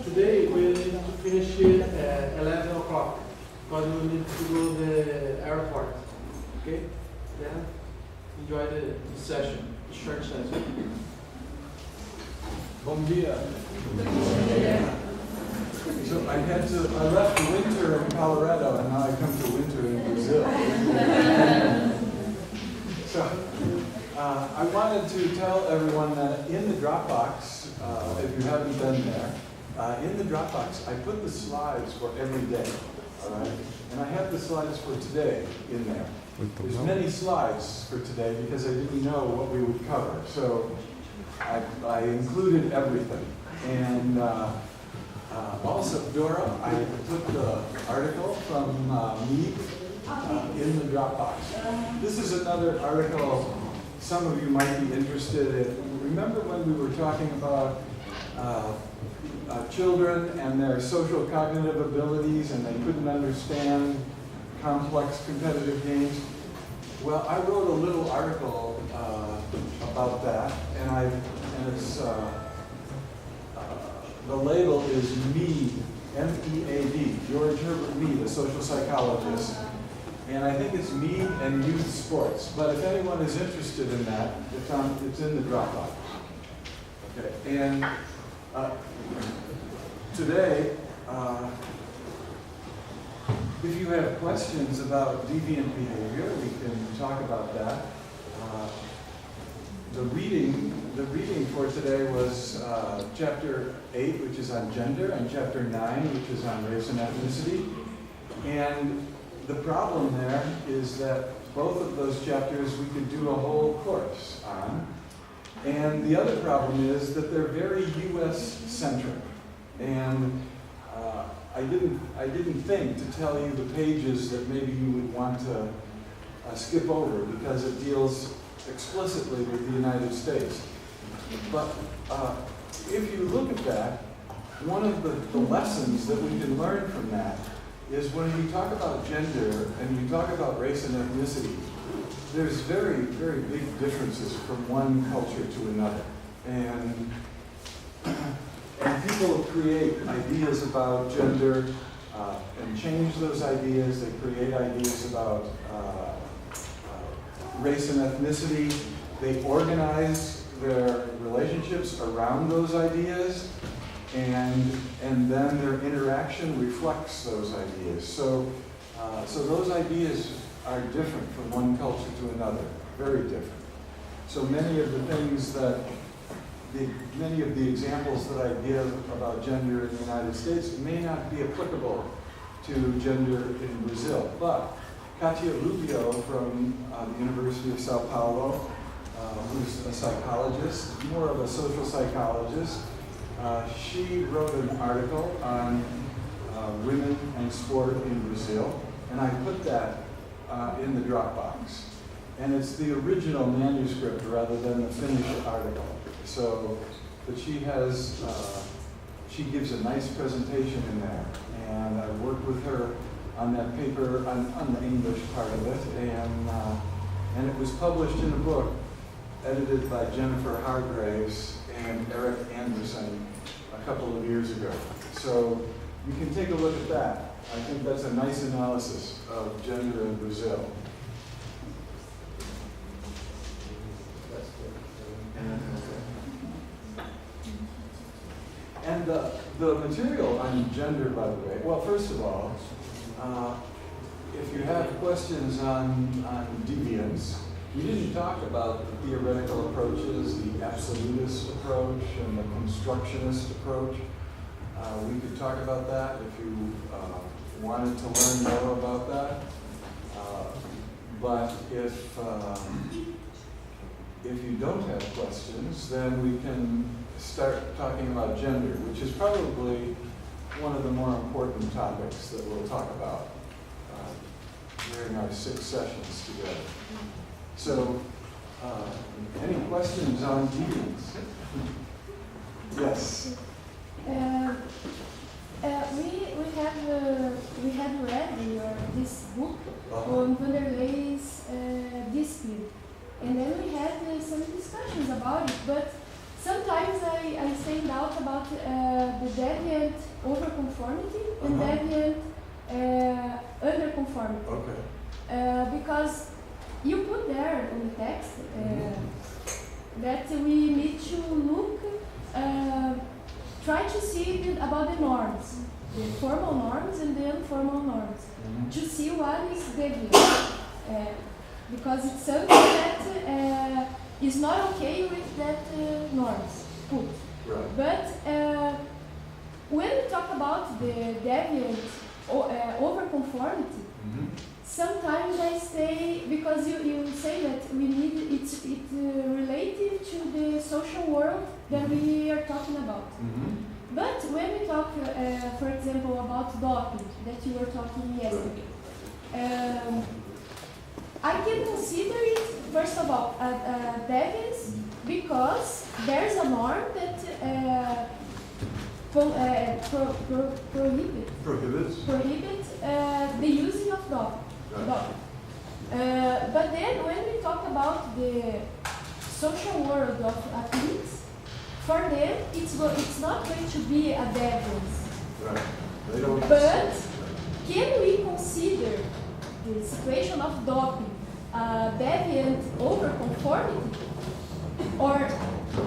today we need to finish it at 11 o'clock because we need to go to the airport. Okay? Then enjoy the session, the short session. Bom dia. So I left winter in Colorado and now I come to winter in Brazil. So I wanted to tell everyone that in the Dropbox, if you haven't been there, in the Dropbox I put the slides for every day. All right? And I have the slides for today in there. There's many slides for today because I didn't know what we would cover. So I included everything. And also, Dora, I put the article from me in the Dropbox. This is another article some of you might be interested in. Remember when we were talking about children and their social cognitive abilities and they couldn't understand complex competitive games? Well, I wrote a little article about that, and it's the label is Mead, M-E-A-D, George Herbert Mead, a social psychologist, and I think it's Mead and Youth Sports. But if anyone is interested in that, it's in the Dropbox. Okay, and today, if you have questions about deviant behavior, we can talk about that. The reading for today was chapter 8, which is on gender, and chapter 9, which is on race and ethnicity. And the problem there is that both of those chapters we could do a whole course on. And the other problem is that they're very US-centric. And I didn't think to tell you the pages that maybe you would want to skip over because it deals explicitly with the United States. But if you look at that, one of the lessons that we can learn from that is when we talk about gender and we talk about race and ethnicity, there's very, very big differences from one culture to another. And people create ideas about gender and change those ideas. They create ideas about race and ethnicity. They organize their relationships around those ideas, and then their interaction reflects those ideas. So those ideas are different from one culture to another, very different. So many of the things that many of the examples that I give about gender in the United States may not be applicable to gender in Brazil. But Katia Rubio from the University of Sao Paulo, who's a psychologist, more of a social psychologist, she wrote an article on women and sport in Brazil, and I put that in the Dropbox. And it's the original manuscript rather than the finished article. So, but she gives a nice presentation in there, and I worked with her on that paper, on the English part of it, and it was published in a book edited by Jennifer Hargraves and Eric Anderson a couple of years ago. So you can take a look at that. I think that's a nice analysis of gender in Brazil. And the material on gender, by the way, well, first of all, if you have questions on deviance, we didn't talk about the theoretical approaches, the absolutist approach and the constructionist approach. We could talk about that if you wanted to learn more about that. But if you don't have questions, then we can start talking about gender, which is probably one of the more important topics that we'll talk about during our 6 sessions together. So, any questions on deviance? Yes. We had read this book on Donnelly's discipline, and then we had some discussions about it. But sometimes I stand out about about the deviant overconformity and deviant underconformity. Okay. Because you put there on the text that we need to look, try to see about the norms, the formal norms and the informal norms, to see what is deviant. Because it's something that is not okay with that norms put. Right. But when we talk about the deviant overconformity, sometimes I say, because you say that we need it's related to the social world that we are talking about. But when we talk, for example, about doping that you were talking yesterday, I can consider it, first of all, deviance because there's a norm that prohibits the using of doping. But then when we talk about the social world of athletes, for them it's not going to be a deviance. Right. They don't. But can we consider the situation of doping deviant overconformity? Or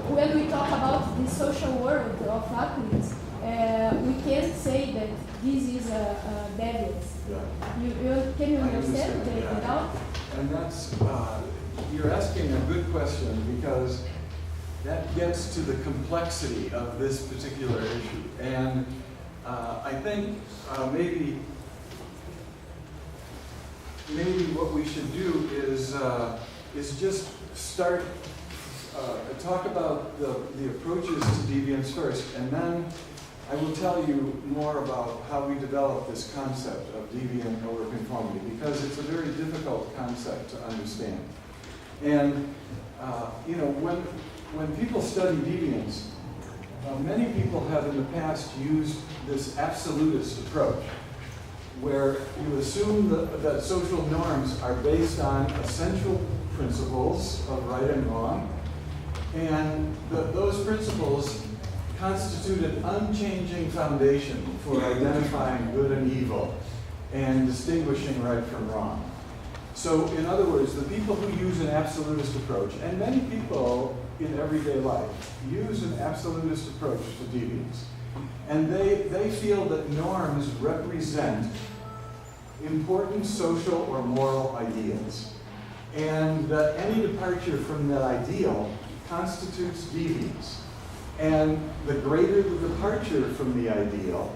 when we talk about the social world of athletes, we can say that this is a deviance. Yeah. Can you understand the doubt? And that's, you're asking a good question because that gets to the complexity of this particular issue. And I think maybe what we should do is just start talk about the approaches to deviance first, and then I will tell you more about how we develop this concept of deviant overconformity, because it's a very difficult concept to understand. And you know, when people study deviance, many people have in the past used this absolutist approach, where you assume that social norms are based on essential principles of right and wrong, and those principles constitute an unchanging foundation for identifying good and evil and distinguishing right from wrong. So, in other words, the people who use an absolutist approach, and many people in everyday life use an absolutist approach to deviance, and they feel that norms represent important social or moral ideals, and that any departure from that ideal constitutes deviance. And the greater the departure from the ideal,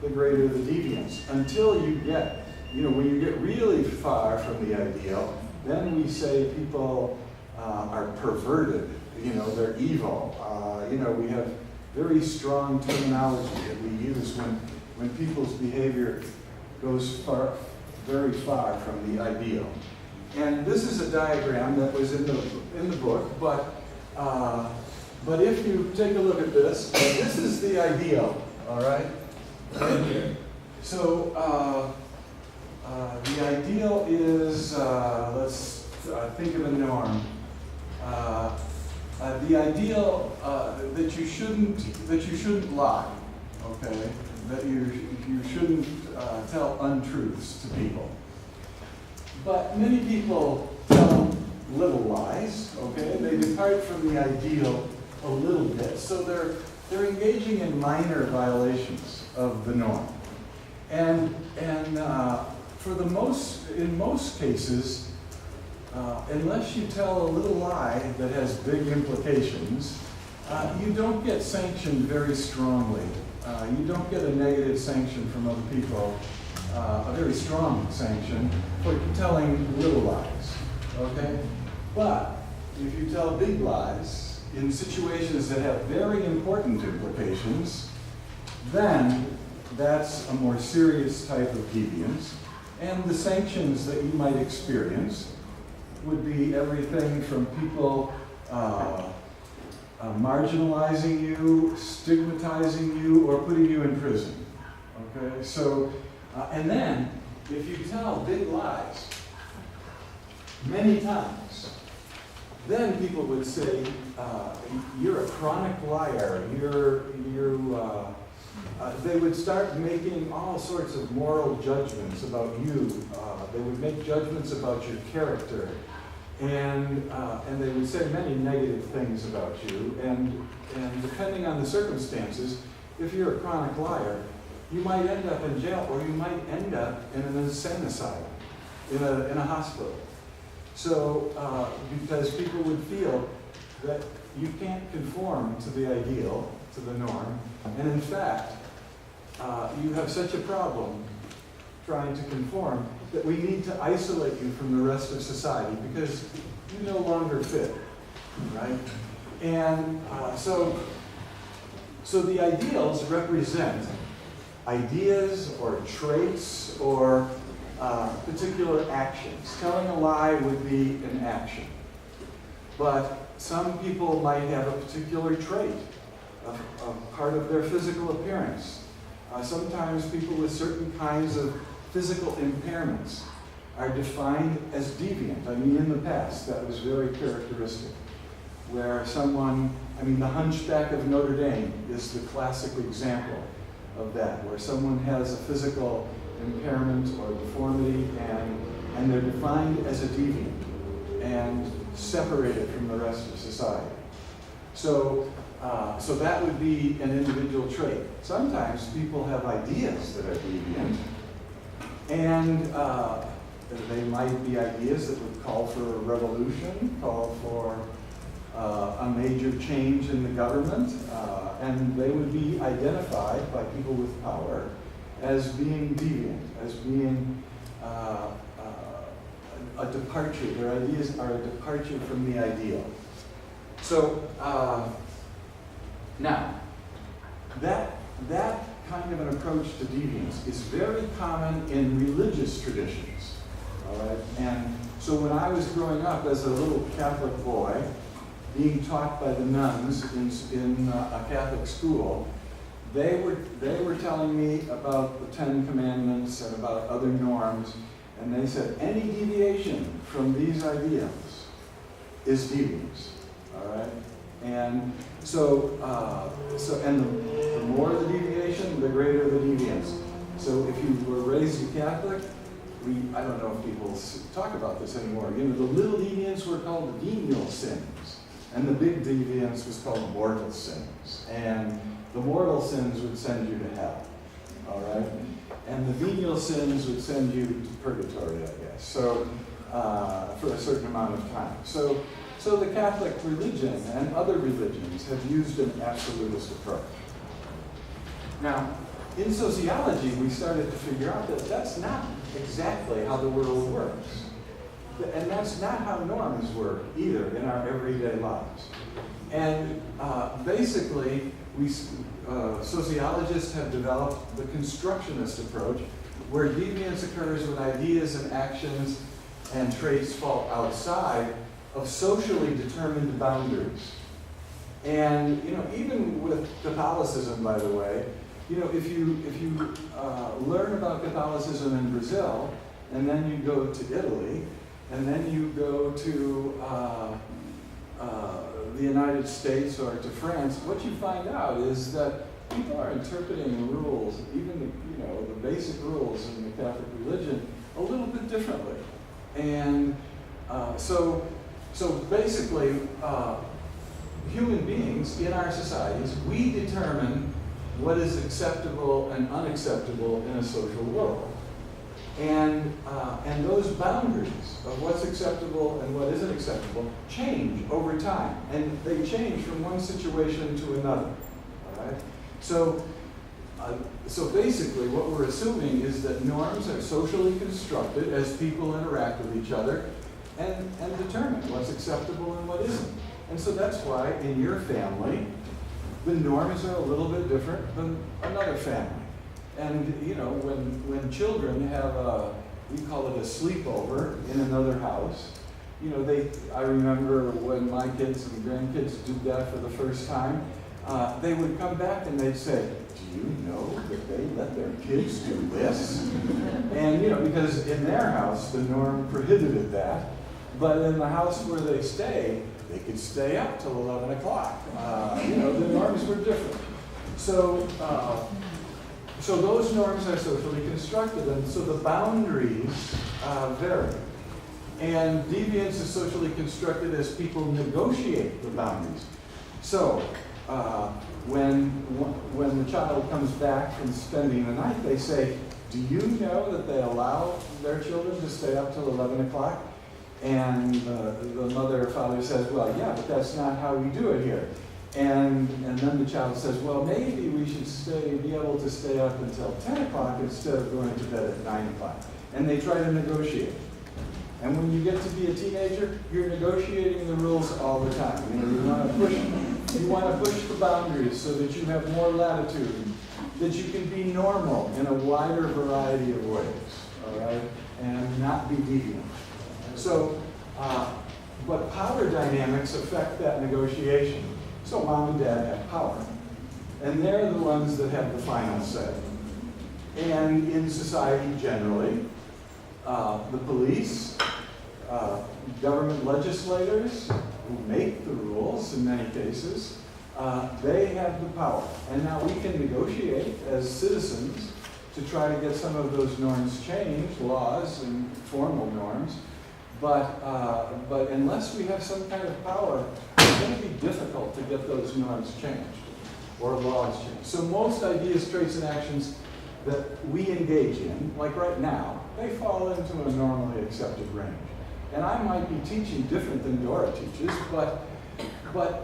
the greater the deviance. Until you get, you know, when you get really far from the ideal, then we say people are perverted, you know, they're evil. You know, we have very strong terminology that we use when people's behavior goes very far from the ideal. And this is a diagram that was in the book, but if you take a look at this, this is the ideal, all right? Right here. So the ideal is, let's think of a norm. The ideal that you shouldn't lie, okay? That you shouldn't tell untruths to people. But many people tell little lies, okay? They depart from the ideal a little bit, so they're engaging in minor violations of the norm. And in most cases, unless you tell a little lie that has big implications, you don't get sanctioned very strongly. You don't get a negative sanction from other people, a very strong sanction for telling little lies, okay? But if you tell big lies in situations that have very important implications, then that's a more serious type of deviance. And the sanctions that you might experience would be everything from people marginalizing you, stigmatizing you, or putting you in prison. Okay, so, and then if you tell big lies many times, then people would say, you're a chronic liar, they would start making all sorts of moral judgments about you. They would make judgments about your character. And they would say many negative things about you. And depending on the circumstances, if you're a chronic liar, you might end up in jail, or you might end up in an insane asylum, in a hospital. So, because people would feel that you can't conform to the ideal, to the norm, and in fact, you have such a problem trying to conform that we need to isolate you from the rest of society because you no longer fit, right? And so the ideals represent ideas or traits or particular actions. Telling a lie would be an action. But some people might have a particular trait, a part of their physical appearance. Sometimes people with certain kinds of physical impairments are defined as deviant. I mean, in the past, that was very characteristic. Where someone, the Hunchback of Notre Dame is the classic example of that, where someone has a physical impairment or deformity and they're defined as a deviant and separated from the rest of society. So that would be an individual trait. Sometimes people have ideas that are deviant, and they might be ideas that would call for a revolution, call for a major change in the government, and they would be identified by people with power as being deviant, as being a departure. Their ideas are a departure from the ideal. So now, that kind of an approach to deviance is very common in religious traditions. All right? And so when I was growing up as a little Catholic boy, being taught by the nuns in a Catholic school, they were telling me about the Ten Commandments and about other norms, and they said any deviation from these ideals is deviance. All right, and so the more the deviation, the greater the deviance. So if you were raised a Catholic, I don't know if people talk about this anymore. The little deviants were called venial sins, and the big deviance was called mortal sins. And the mortal sins would send you to hell, all right? And the venial sins would send you to purgatory, I guess, so for a certain amount of time. So the Catholic religion and other religions have used an absolutist approach. Now, in sociology, we started to figure out that that's not exactly how the world works. And that's not how norms work either in our everyday lives. And basically, sociologists have developed the constructionist approach, where deviance occurs when ideas and actions and traits fall outside of socially determined boundaries. And even with Catholicism, by the way, if you learn about Catholicism in Brazil, and then you go to Italy, and then you go to the United States or to France, what you find out is that people are interpreting rules, even the basic rules in the Catholic religion, a little bit differently. And so basically, human beings in our societies, we determine what is acceptable and unacceptable in a social world. And those boundaries of what's acceptable and what isn't acceptable change over time. And they change from one situation to another. All right? So basically what we're assuming is that norms are socially constructed as people interact with each other and determine what's acceptable and what isn't. And so that's why in your family, the norms are a little bit different than another family. And when children have we call it a sleepover in another house, I remember when my kids and grandkids did that for the first time, they would come back and they'd say, do you know that they let their kids do this? And because in their house the norm prohibited that, But in the house where they stay, they could stay up till 11 o'clock. You know, the norms were different. So, so those norms are socially constructed, and so the boundaries vary. And deviance is socially constructed as people negotiate the boundaries. So, when the child comes back from spending the night, they say, do you know that they allow their children to stay up till 11 o'clock? And the mother or father says, well, yeah, but that's not how we do it here. And then the child says, well, maybe we should be able to stay up until 10 o'clock instead of going to bed at 9 o'clock. And they try to negotiate. And when you get to be a teenager, you're negotiating the rules all the time. You know, you want to push the boundaries so that you have more latitude, that you can be normal in a wider variety of ways, all right, and not be deviant. So, but power dynamics affect that negotiation. So mom and dad have power, and they're the ones that have the final say. And in society generally, the police, government legislators who make the rules in many cases, they have the power. And now we can negotiate as citizens to try to get some of those norms changed, laws and formal norms. But unless we have some kind of power, it's going to be difficult to get those norms changed or laws changed. So most ideas, traits, and actions that we engage in, like right now, they fall into a normally accepted range. And I might be teaching different than Dora teaches, but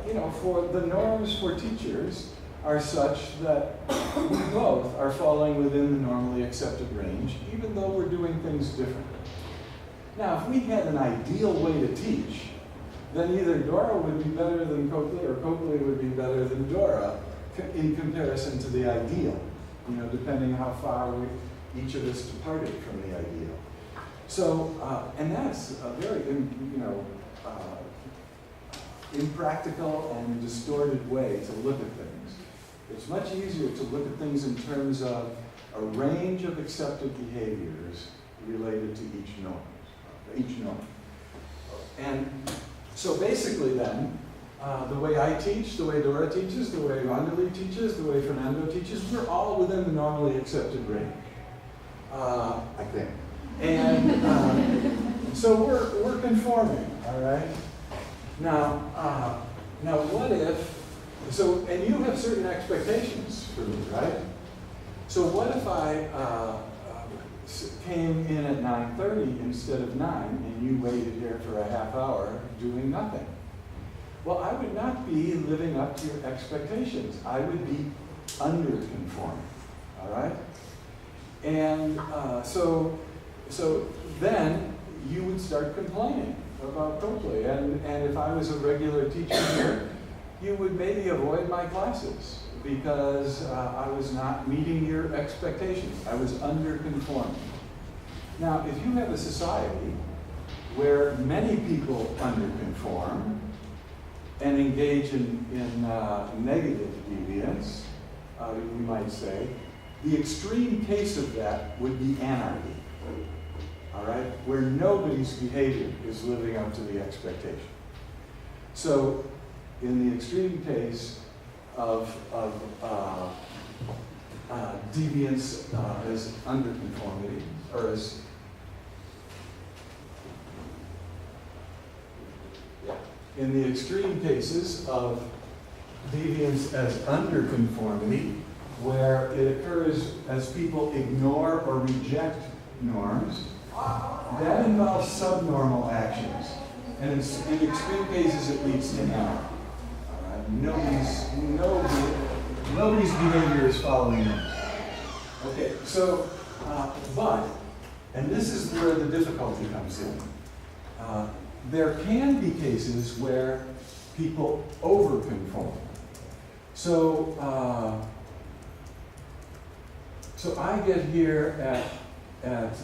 you know, for the norms for teachers are such that we both are falling within the normally accepted range, even though we're doing things differently. Now, if we had an ideal way to teach, then either Dora would be better than Coakley or Coakley would be better than Dora in comparison to the ideal, you know, depending how far each of us departed from the ideal. So, and that's a very, you know, impractical and distorted way to look at things. It's much easier to look at things in terms of a range of accepted behaviors related to each norm. And so basically then, the way I teach, the way Dora teaches, the way Donnelly teaches, the way Fernando teaches, we're all within the normally accepted range, I think. And so we're conforming, all right? Now what if, so, and you have certain expectations for me, right? So what if I came in at 9:30 instead of 9 and you waited here for a half hour doing nothing? Well, I would not be living up to your expectations. I would be underconforming, all right? And so then you would start complaining about Coakley. And if I was a regular teacher here, you would maybe avoid my classes because I was not meeting your expectations. I was underconforming. Now, if you have a society where many people underconform and engage in negative deviance, you might say, the extreme case of that would be anarchy, all right, where nobody's behavior is living up to the expectation. So, in the extreme case of deviance as underconformity, or as in the extreme cases of deviance as underconformity, where it occurs as people ignore or reject norms, that involves subnormal actions. And in extreme cases, it leads to anarchy. Nobody's behavior is following norms. Okay, so, and this is where the difficulty comes in. There can be cases where people overconform. So I get here at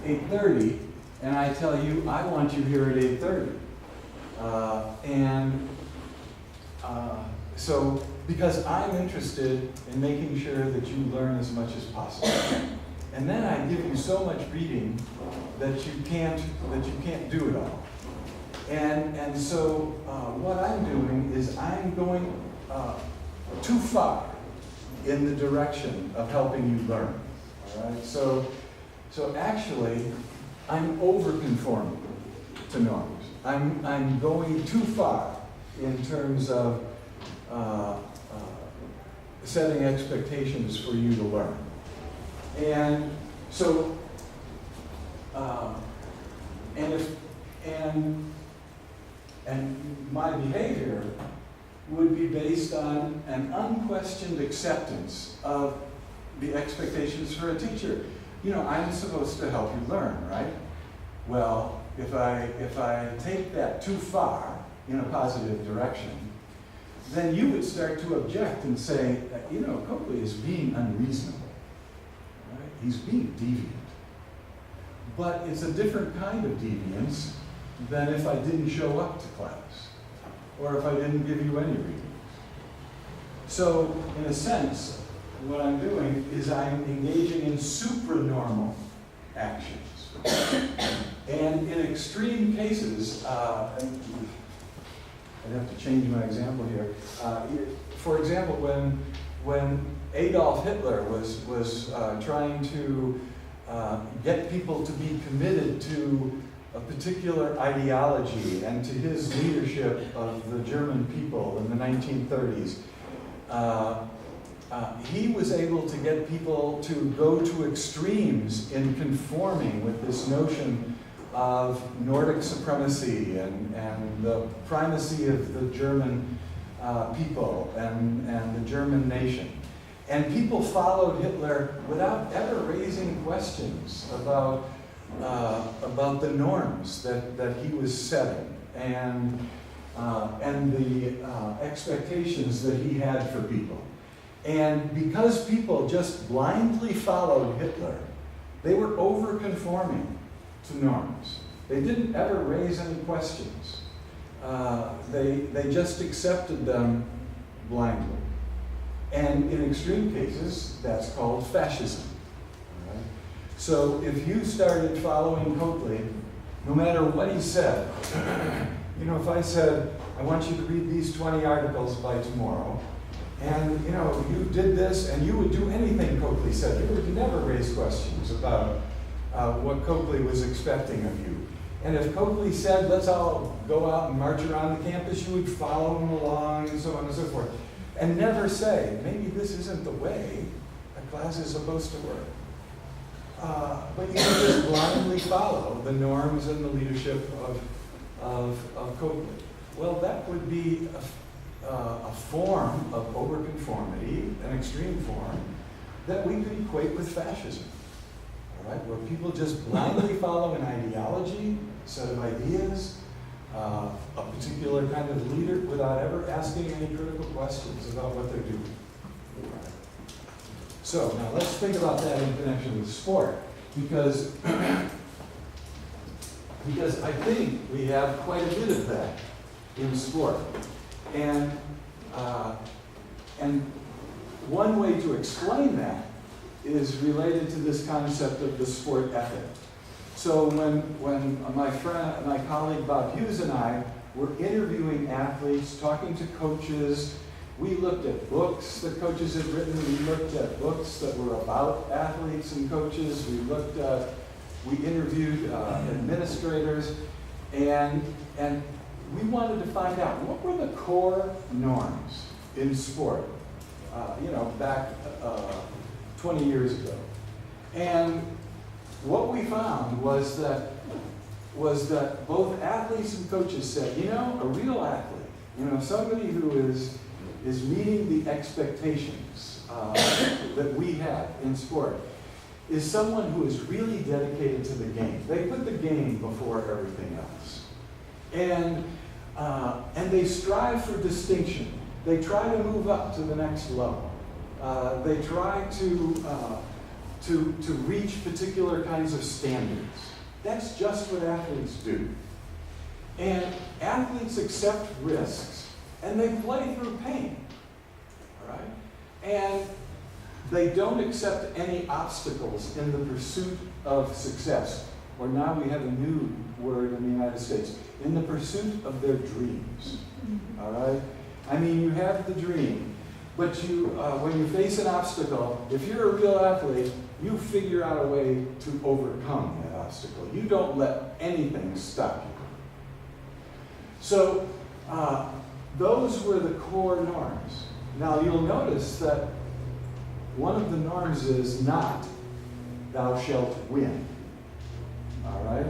8:30, and I tell you I want you here at 8:30, so because I'm interested in making sure that you learn as much as possible. And then I give you so much reading that you can't do it all. And so what I'm doing is I'm going too far in the direction of helping you learn. All right? So actually, I'm over-conforming to norms. I'm going too far in terms of setting expectations for you to learn. And so, and my behavior would be based on an unquestioned acceptance of the expectations for a teacher. You know, I'm supposed to help you learn, right? Well, if I take that too far in a positive direction, then you would start to object and say, you know, Coakley is being unreasonable. Right? He's being deviant. But it's a different kind of deviance than if I didn't show up to class, or if I didn't give you any readings. So, in a sense, what I'm doing is I'm engaging in supranormal actions. And in extreme cases, I'd have to change my example here. For example, when Adolf Hitler was trying to get people to be committed to a particular ideology and to his leadership of the German people in the 1930s, he was able to get people to go to extremes in conforming with this notion of Nordic supremacy and the primacy of the German people and the German nation. And people followed Hitler without ever raising questions about the norms that he was setting and the expectations that he had for people. And because people just blindly followed Hitler, they were over-conforming to norms. They didn't ever raise any questions. They just accepted them blindly. And in extreme cases, that's called fascism. All right? So if you started following Coakley, no matter what he said, you know, if I said, I want you to read these 20 articles by tomorrow, and you know, you did this, and you would do anything Coakley said, you would never raise questions about what Coakley was expecting of you. And if Coakley said, let's all go out and march around the campus, you would follow him along, and so on and so forth. And never say, maybe this isn't the way a class is supposed to work. But you can just blindly follow the norms and the leadership of Coakley. Well, that would be a form of overconformity, an extreme form, that we could equate with fascism. All right? Where people just blindly follow an ideology, a set of ideas, a particular kind of leader without ever asking any critical questions about what they're doing. Right. So now let's think about that in connection with sport, because I think we have quite a bit of that in sport. And one way to explain that is related to this concept of the sport ethic. So when my colleague Bob Hughes and I were interviewing athletes, talking to coaches, we looked at books that coaches had written, we looked at books that were about athletes and coaches, we interviewed administrators, and we wanted to find out what were the core norms in sport, back 20 years ago. And what we found was that both athletes and coaches said, a real athlete, somebody who is meeting the expectations that we have in sport, is someone who is really dedicated to the game. They put the game before everything else. And they strive for distinction. They try to move up to the next level. They try to reach particular kinds of standards. That's just what athletes do. And athletes accept risks, and they play through pain. All right? They don't accept any obstacles in the pursuit of success. Or now we have a new word in the United States, in the pursuit of their dreams. All right? I mean, you have the dream, but you, when you face an obstacle, if you're a real athlete, you figure out a way to overcome that obstacle. You don't let anything stop you. So, those were the core norms. Now, you'll notice that one of the norms is not, thou shalt win. All right?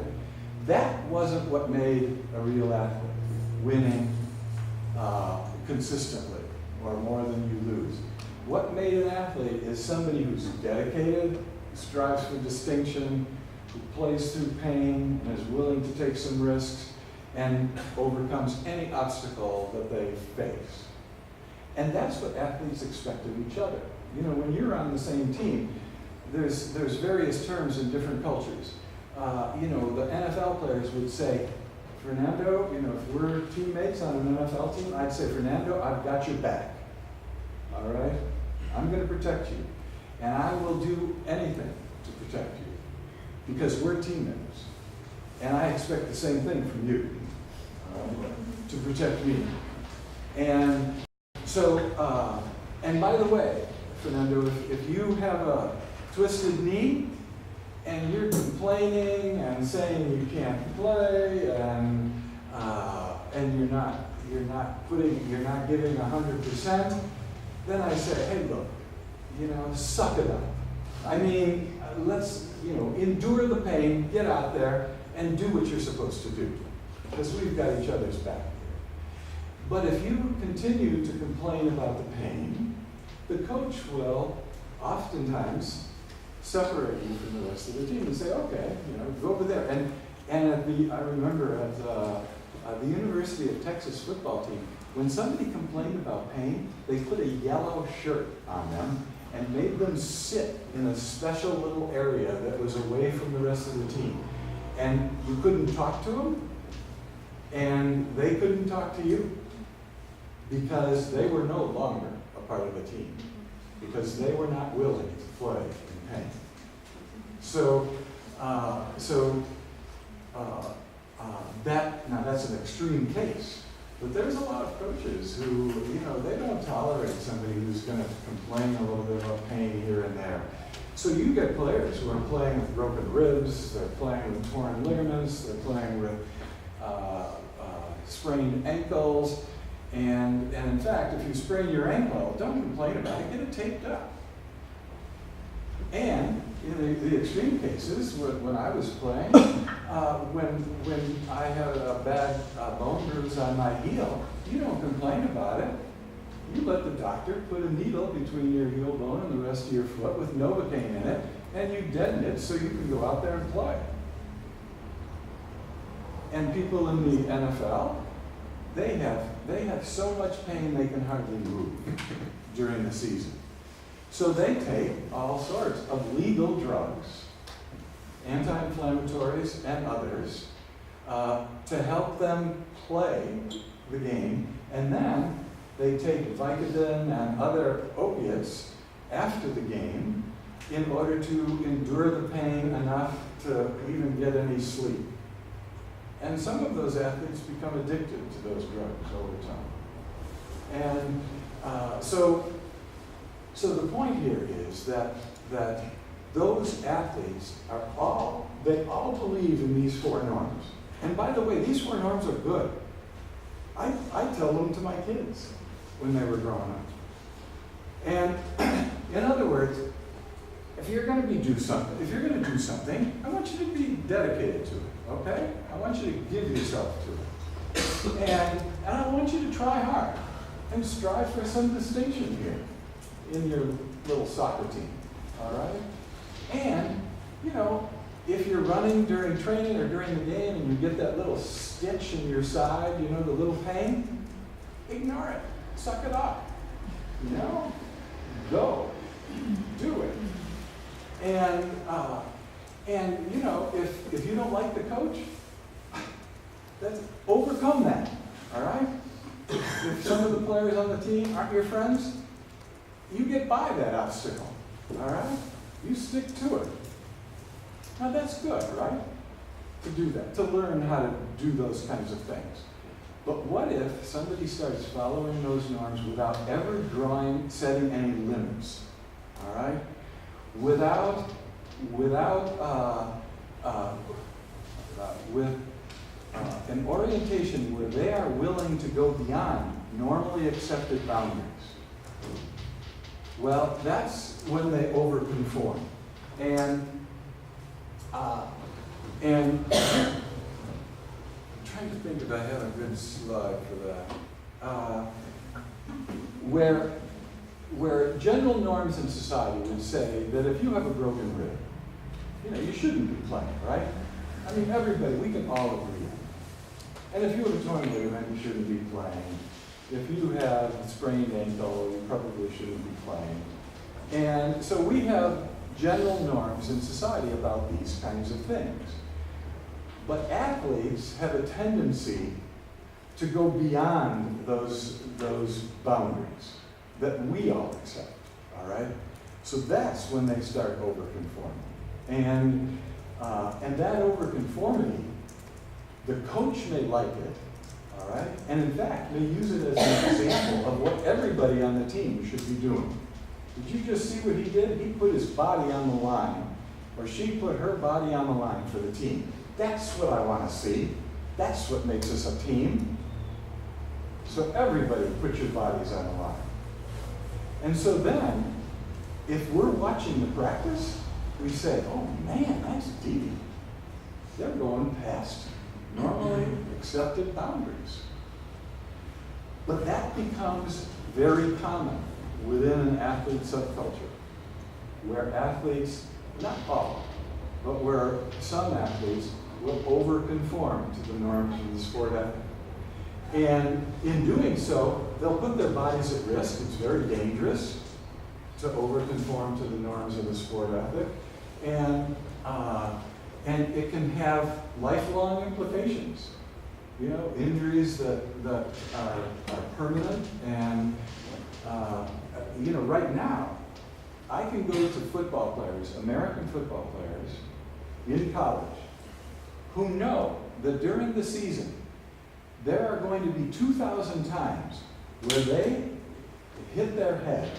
That wasn't what made a real athlete, winning consistently or more than you lose. What made an athlete is somebody who's dedicated, who strives for distinction, who plays through pain and is willing to take some risks and overcomes any obstacle that they face. And that's what athletes expect of each other. You know, when you're on the same team, there's various terms in different cultures. You know, the NFL players would say, Fernando, you know, if we're teammates on an NFL team, I'd say, Fernando, I've got your back. All right? I'm going to protect you. And I will do anything to protect you because we're teammates. And I expect the same thing from you, to protect me. And so, and by the way, Fernando, if you have a twisted knee and you're complaining and saying you can't play and you're not giving 100%, then I say, hey, look, you know, suck it up. I mean, let's, you know, endure the pain, get out there, and do what you're supposed to do, because we've got each other's back. But if you continue to complain about the pain, the coach will oftentimes separate you from the rest of the team and say, okay, you know, go over there. And I remember at the University of Texas football team, when somebody complained about pain, they put a yellow shirt on them and made them sit in a special little area that was away from the rest of the team. And you couldn't talk to them, and they couldn't talk to you, because they were no longer a part of the team, because they were not willing to play in pain. That's an extreme case. But there's a lot of coaches who, you know, they don't tolerate somebody who's going to complain a little bit about pain here and there. So you get players who are playing with broken ribs, they're playing with torn ligaments, they're playing with sprained ankles, and in fact, if you sprain your ankle, don't complain about it, get it taped up. And in the extreme cases, when I was playing, when I had a bad bone bruise on my heel, you don't complain about it. You let the doctor put a needle between your heel bone and the rest of your foot with Novocaine in it, and you deaden it so you can go out there and play. And people in the NFL, they have so much pain they can hardly move during the season. So they take all sorts of legal drugs, anti-inflammatories and others, to help them play the game, and then they take Vicodin and other opiates after the game in order to endure the pain enough to even get any sleep. And some of those athletes become addicted to those drugs over time. And so the point here is that those athletes they all believe in these 4 norms. And by the way, these 4 norms are good. I tell them to my kids when they were growing up. And in other words, if you're going to do something, I want you to be dedicated to it, okay? I want you to give yourself to it. And I want you to try hard and strive for some distinction here in your little soccer team, all right? And, you know, if you're running during training or during the game and you get that little stitch in your side, you know, the little pain, ignore it. Suck it up. You know? Go. Do it. And you know, if you don't like the coach, overcome that. All right? If some of the players on the team aren't your friends, you get by that obstacle. All right? You stick to it. Now that's good, right? To do that, to learn how to do those kinds of things. But what if somebody starts following those norms without ever setting any limits? All right? With an orientation where they are willing to go beyond normally accepted boundaries. Well, that's when they overconform. And I'm trying to think if I have a good slide for that. Where general norms in society would say that if you have a broken rib, you shouldn't be playing, right? I mean, everybody, we can all agree. And if you have a torn ligament, you shouldn't be playing. If you have a sprained ankle, you probably shouldn't be playing. And so we have general norms in society about these kinds of things. But athletes have a tendency to go beyond those boundaries that we all accept, all right? So that's when they start overconforming. And that overconformity, the coach may like it, all right? And in fact, may use it as an example of what everybody on the team should be doing. Did you just see what he did? He put his body on the line, or she put her body on the line for the team. That's what I want to see. That's what makes us a team. So everybody put your bodies on the line. And so then, if we're watching the practice, we say, oh man, that's deep. They're going past normally accepted boundaries. But that becomes very common within an athlete subculture, where athletes, not all, but where some athletes will overconform to the norms of the sport ethic. And in doing so, they'll put their bodies at risk. It's very dangerous to overconform to the norms of the sport ethic. And it can have lifelong implications. Injuries that are permanent. And, right now, I can go to football players, American football players, in college, who know that during the season, there are going to be 2,000 times where they hit their head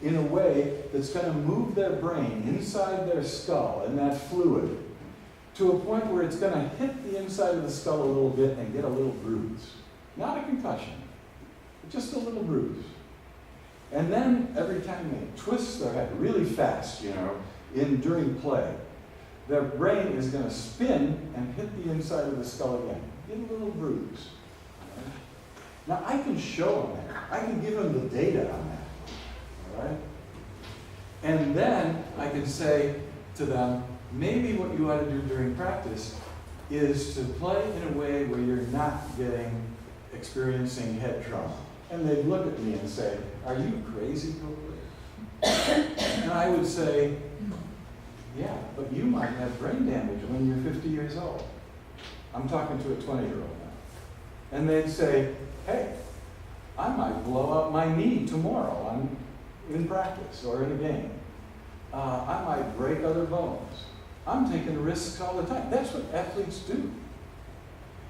in a way that's going to move their brain inside their skull and that fluid to a point where it's going to hit the inside of the skull a little bit and get a little bruise. Not a concussion, but just a little bruise. And then every time they twist their head really fast, during play, their brain is going to spin and hit the inside of the skull again. Get a little bruise. Now, I can show them that. I can give them the data on that. All right? And then I can say to them, maybe what you ought to do during practice is to play in a way where you're not experiencing head trauma. And they'd look at me and say, are you crazy, Coakley? And I would say, yeah, but you might have brain damage when you're 50 years old. I'm talking to a 20-year-old now. And they'd say, hey, I might blow out my knee tomorrow in practice or in a game. I might break other bones. I'm taking risks all the time. That's what athletes do.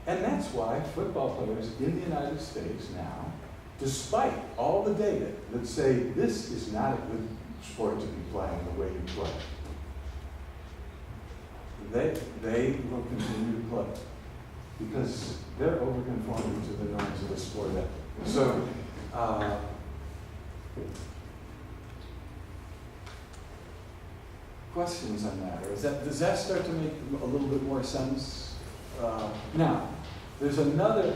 And that's why football players in the United States now, despite all the data that say this is not a good sport to be playing the way you play, they will continue to play because they're overconforming to the norms of the sport ethic. So, questions on that? Or does that start to make a little bit more sense? Now, there's another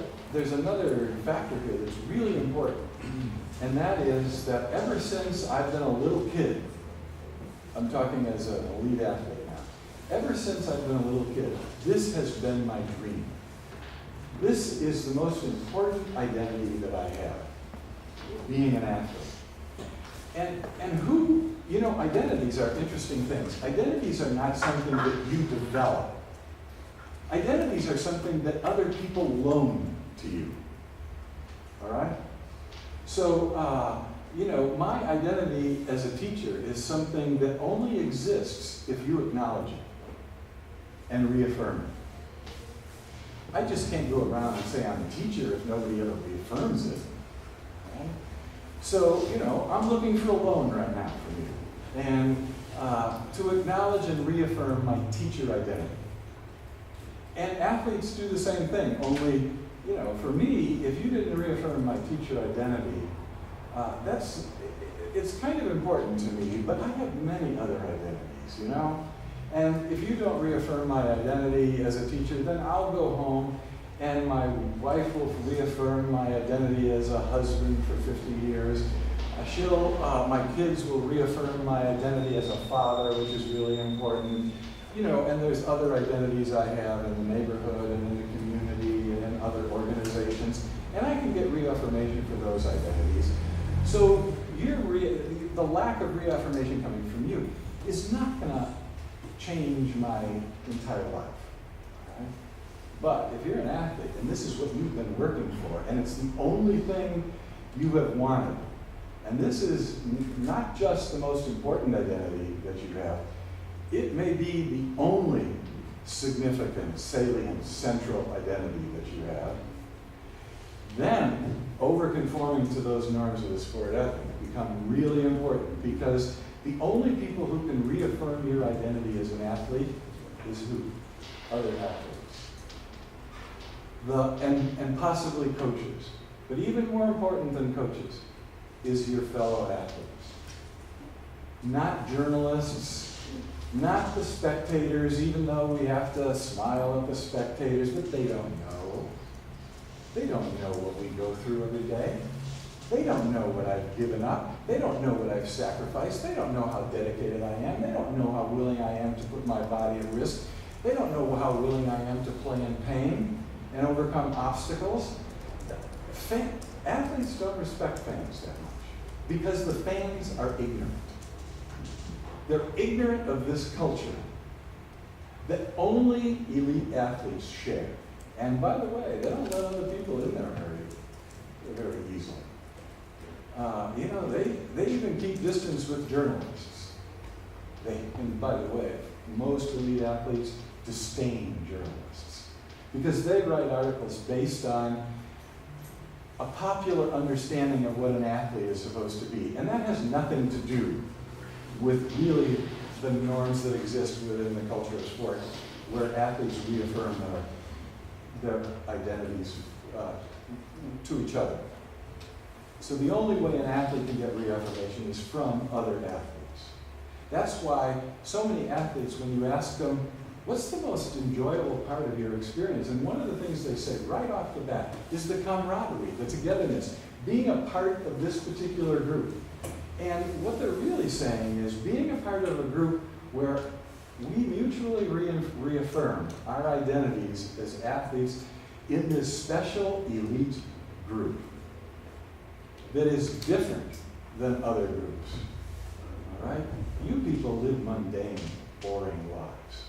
factor here that's really important, and that is that ever since I've been a little kid, I'm talking as an elite athlete now, ever since I've been a little kid, this has been my dream. This is the most important identity that I have, being an athlete. And identities are interesting things. Identities are not something that you develop. Identities are something that other people loan to you. All right? So you know, my identity as a teacher is something that only exists if you acknowledge it and reaffirm it. I just can't go around and say I'm a teacher if nobody ever reaffirms it. Right? So, you know, I'm looking for a loan right now from you. And to acknowledge and reaffirm my teacher identity. And athletes do the same thing, only, you know, for me, if you didn't reaffirm my teacher identity, it's kind of important to me, but I have many other identities, you know? And if you don't reaffirm my identity as a teacher, then I'll go home and my wife will reaffirm my identity as a husband for 50 years. My kids will reaffirm my identity as a father, which is really important. You know, and there's other identities I have in the neighborhood and in the community and in other organizations, and I can get reaffirmation for those identities. So the lack of reaffirmation coming from you is not going to change my entire life. Right? But if you're an athlete, and this is what you've been working for, and it's the only thing you have wanted, and this is not just the most important identity that you have, it may be the only significant, salient, central identity that you have, then over-conforming to those norms of the sport ethic become really important, because the only people who can reaffirm your identity as an athlete is who? Other athletes. And possibly coaches. But even more important than coaches is your fellow athletes. Not journalists, not the spectators, even though we have to smile at the spectators, but they don't know. They don't know what we go through every day. They don't know what I've given up. They don't know what I've sacrificed. They don't know how dedicated I am. They don't know how willing I am to put my body at risk. They don't know how willing I am to play in pain and overcome obstacles. Athletes don't respect fans that much because the fans are ignorant. They're ignorant of this culture that only elite athletes share. And by the way, they don't let other people in there very easily. You know, they even keep distance with journalists. And by the way, most elite athletes disdain journalists because they write articles based on a popular understanding of what an athlete is supposed to be. And that has nothing to do with really the norms that exist within the culture of sport, where athletes reaffirm their identities to each other. So the only way an athlete can get reaffirmation is from other athletes. That's why so many athletes, when you ask them, what's the most enjoyable part of your experience? And one of the things they say right off the bat is the camaraderie, the togetherness, being a part of this particular group. And what they're really saying is being a part of a group where we mutually reaffirm our identities as athletes in this special elite group that is different than other groups. All right? You people live mundane, boring lives.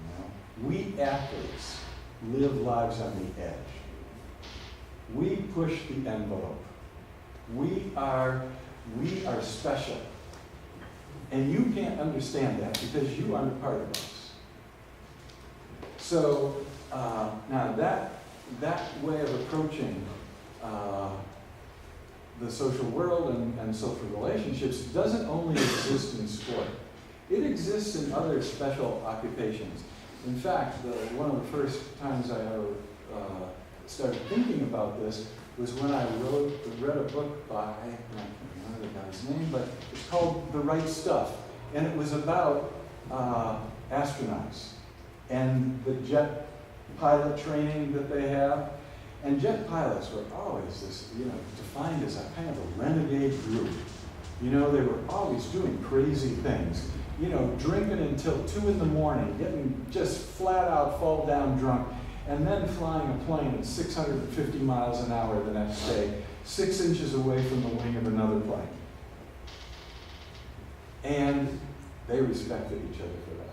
You know? We athletes live lives on the edge. We push the envelope. We are special. And you can't understand that because you aren't a part of us. So now that way of approaching the social world and social relationships doesn't only exist in sport. It exists in other special occupations. In fact, one of the first times I ever started thinking about this was when I read a book by, I can't remember the guy's name, but it's called The Right Stuff. And it was about astronauts and the jet pilot training that they have. And jet pilots were always this, defined as a kind of a renegade group. They were always doing crazy things. Drinking until 2 in the morning, getting just flat out fall down drunk, and then flying a plane at 650 miles an hour the next day, 6 inches away from the wing of another plane. And they respected each other for that.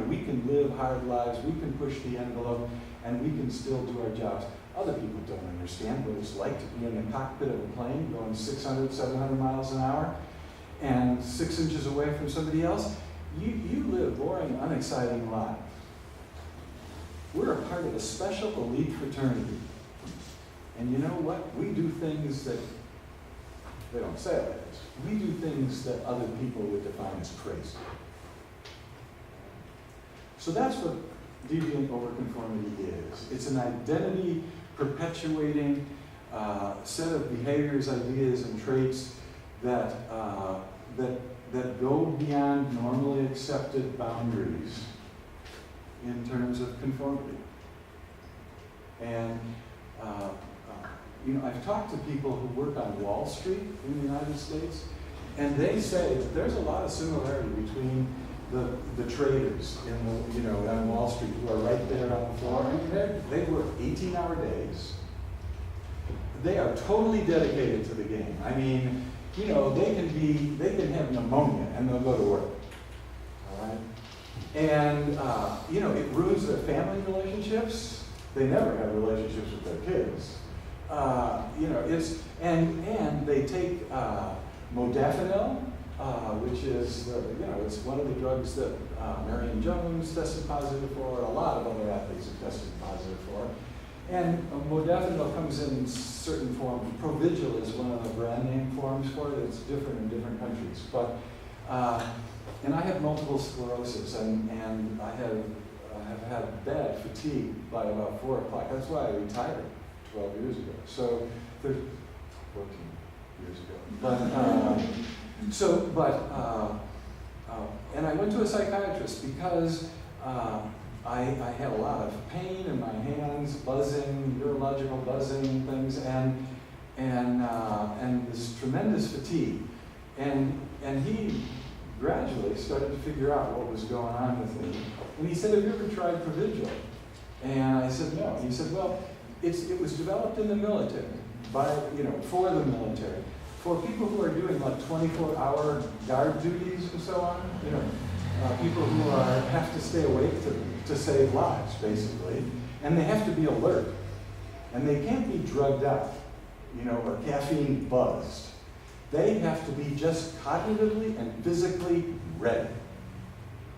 We can live hard lives, we can push the envelope, and we can still do our jobs. Other people don't understand what it's like to be in the cockpit of a plane going 600, 700 miles an hour and 6 inches away from somebody else. You live boring, unexciting lives. We're a part of a special elite fraternity. And you know what? We do things that, they don't say it like this, we do things that other people would define as crazy. So that's what deviant overconformity is. It's an identity perpetuating set of behaviors, ideas, and traits that go beyond normally accepted boundaries in terms of conformity. And I've talked to people who work on Wall Street in the United States, and they say that there's a lot of similarity between the traders on Wall Street who are right there on the floor. I mean, they work 18-hour days. They are totally dedicated to the game. I mean, they can have pneumonia and they'll go to work. All right? And it ruins their family relationships. They never have relationships with their kids. And they take modafinil, which is it's one of the drugs that Marion Jones tested positive for, a lot of other athletes have tested positive for. And modafinil comes in certain forms. Provigil is one of the brand name forms for it. It's different in different countries. But and I have multiple sclerosis, and I have had bad fatigue by about 4 o'clock. That's why I retired 12 years ago. So 14 years ago. And I went to a psychiatrist because I had a lot of pain in my hands, buzzing, neurological buzzing things, and this tremendous fatigue. And he gradually started to figure out what was going on with me. And he said, "Have you ever tried Provigil?" And I said, "No." He said, "Well, it was developed in the military for the military, for people who are doing like 24-hour guard duties and so on. People who have to stay awake to save lives, basically, and they have to be alert, and they can't be drugged out, or caffeine buzzed. They have to be just cognitively and physically ready."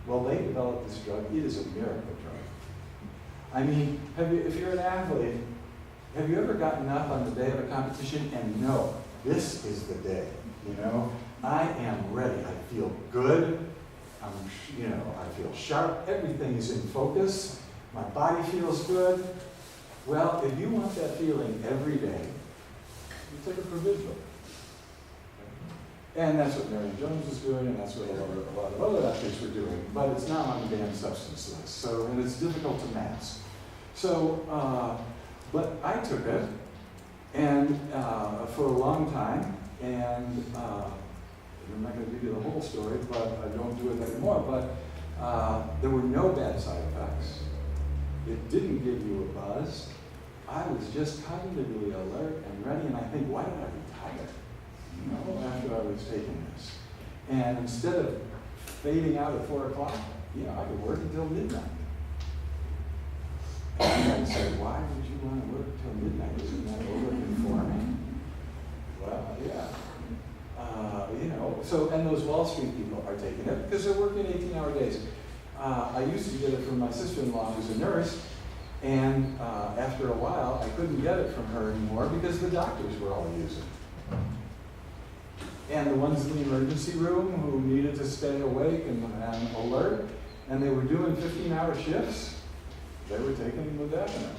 Well, they developed this drug. It is a miracle drug. I mean, if you're an athlete, have you ever gotten up on the day of a competition and know, this is the day, I am ready. I feel good. I feel sharp. Everything is in focus. My body feels good. Well, if you want that feeling every day, you take a Provigil. And that's what Marion Jones was doing, and that's what a lot of other athletes were doing. But it's now on the banned substance list, and it's difficult to mask. So, but I took it, and for a long time, and I'm not going to give you the whole story, but I don't do it anymore. But there were no bad side effects. It didn't give you a buzz. I was just cognitively alert and ready, and I think, why did I retire? After I was taking this. And instead of fading out at 4 o'clock, I could work until midnight. And I said, why would you want to work until midnight? Isn't that over-conforming? Well, yeah. And those Wall Street people are taking it because they're working 18-hour days. I used to get it from my sister-in-law who's a nurse, and after a while, I couldn't get it from her anymore because the doctors were all using it. And the ones in the emergency room who needed to stay awake and alert, and they were doing 15-hour shifts, they were taking modafinil.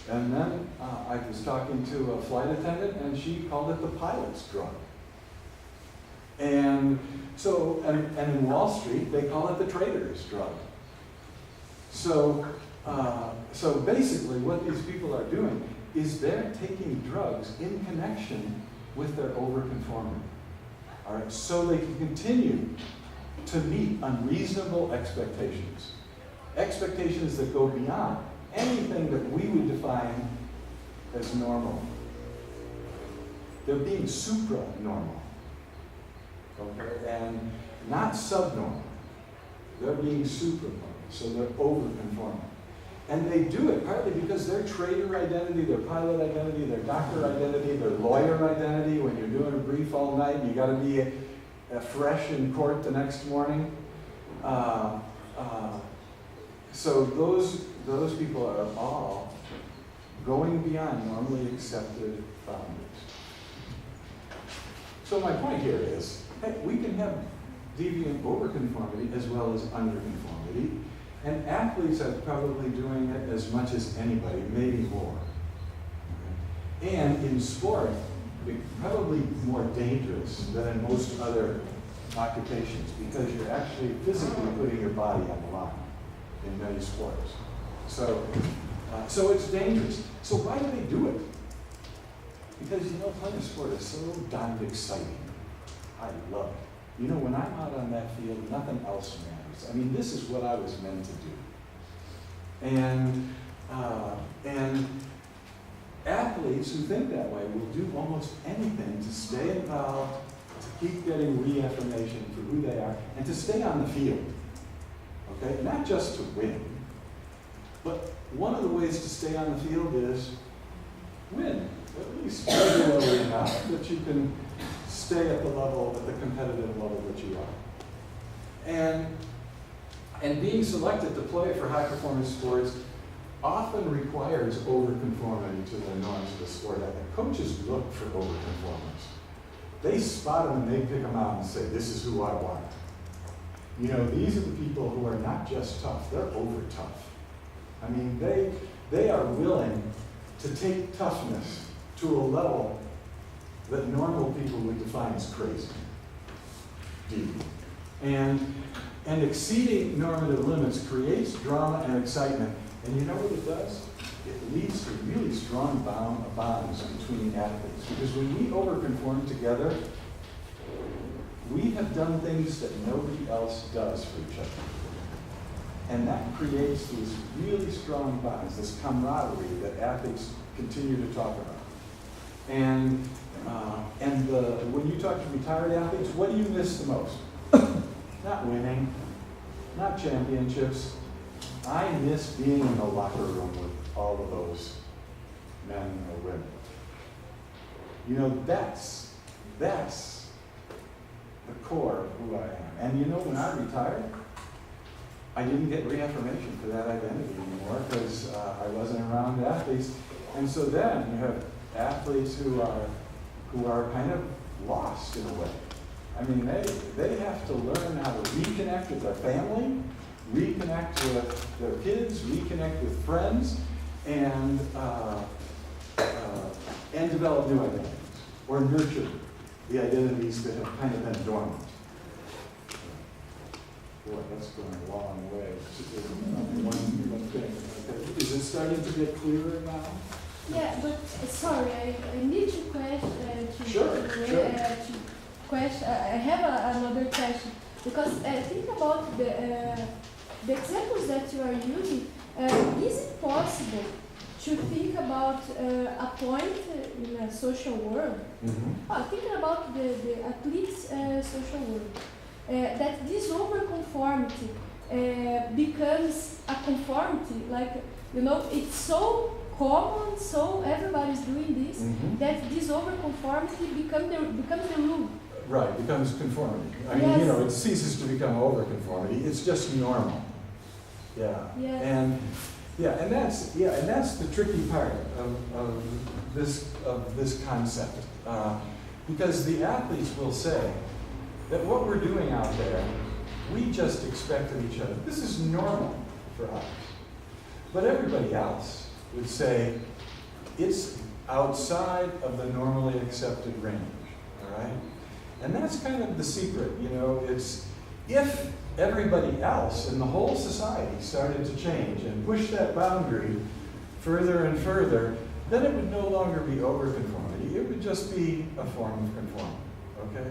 And then I was talking to a flight attendant, and she called it the pilot's drug. And so, and in Wall Street, they call it the trader's drug. So basically what these people are doing is they're taking drugs in connection with their overconformity. All right, so they can continue to meet unreasonable expectations. Expectations that go beyond anything that we would define as normal. They're being supra-normal. Okay? And not subnormal. They're being supranormal, so they're overconforming. And they do it partly because their trader identity, their pilot identity, their doctor identity, their lawyer identity, when you're doing a brief all night and you got to be fresh in court the next morning. So those people are all going beyond normally accepted boundaries. So my point here is, hey, we can have deviant overconformity as well as underconformity. And athletes are probably doing it as much as anybody, maybe more. Okay? And in sport, it's probably more dangerous than in most other occupations because you're actually physically putting your body on the line in many sports. So it's dangerous. So why do they do it? Because, playing sport is so darned exciting. I love it. When I'm out on that field, nothing else matters. I mean, this is what I was meant to do. And athletes who think that way will do almost anything to stay involved, to keep getting reaffirmation for who they are, and to stay on the field. Okay? Not just to win, but one of the ways to stay on the field is win, at least regularly enough that you can stay at the level, at the competitive level that you are. And being selected to play for high-performance sports often requires overconformity to the norms of the sport ethic. Coaches look for overconformers. They spot them and they pick them out and say, this is who I want. These are the people who are not just tough, they're over-tough. I mean, they are willing to take toughness to a level that normal people would define as crazy. Deep. And exceeding normative limits creates drama and excitement. And you know what it does? It leads to really strong bonds between athletes. Because when we overconform together, we have done things that nobody else does for each other. And that creates these really strong bonds, this camaraderie that athletes continue to talk about. And when you talk to retired athletes, what do you miss the most? Not winning, not championships. I miss being in the locker room with all of those men or women. That's the core of who I am. And when I retired, I didn't get reaffirmation for that identity anymore because I wasn't around athletes. And so then you have athletes who are kind of lost in a way. I mean, they have to learn how to reconnect with their family, reconnect with their kids, reconnect with friends, and develop new identities, or nurture the identities that have kind of been dormant. Boy, that's going a long way. One thing. Is it starting to get clearer now? Yeah, but sorry, I need to question. I have another question because think about the examples that you are using. Is it possible to think about a point in a social world? Mm-hmm. Thinking about the athlete's social world, that this overconformity becomes a conformity, it's so common, so everybody's doing this, mm-hmm. that this overconformity becomes the rule. Right, becomes conformity. I yes. mean, it ceases to become overconformity. It's just normal. Yeah. Yes. And that's the tricky part of this concept, because the athletes will say that what we're doing out there, we just expect of each other. This is normal for us, but everybody else would say it's outside of the normally accepted range. All right, and that's kind of the secret. It's if everybody else in the whole society started to change and push that boundary further and further, then it would no longer be overconformity. It would just be a form of conformity, okay?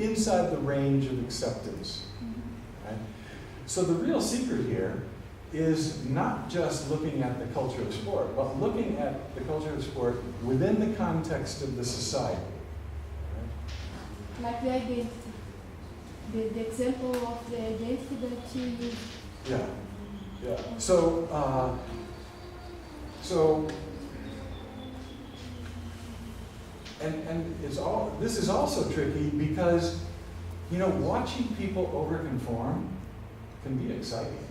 Inside the range of acceptance, right? So the real secret here is not just looking at the culture of sport, but looking at the culture of sport within the context of the society. Right? Like the identity. The example of the identity that you use. Yeah. Yeah. So, and this is also tricky because, you know, watching people overconform can be exciting.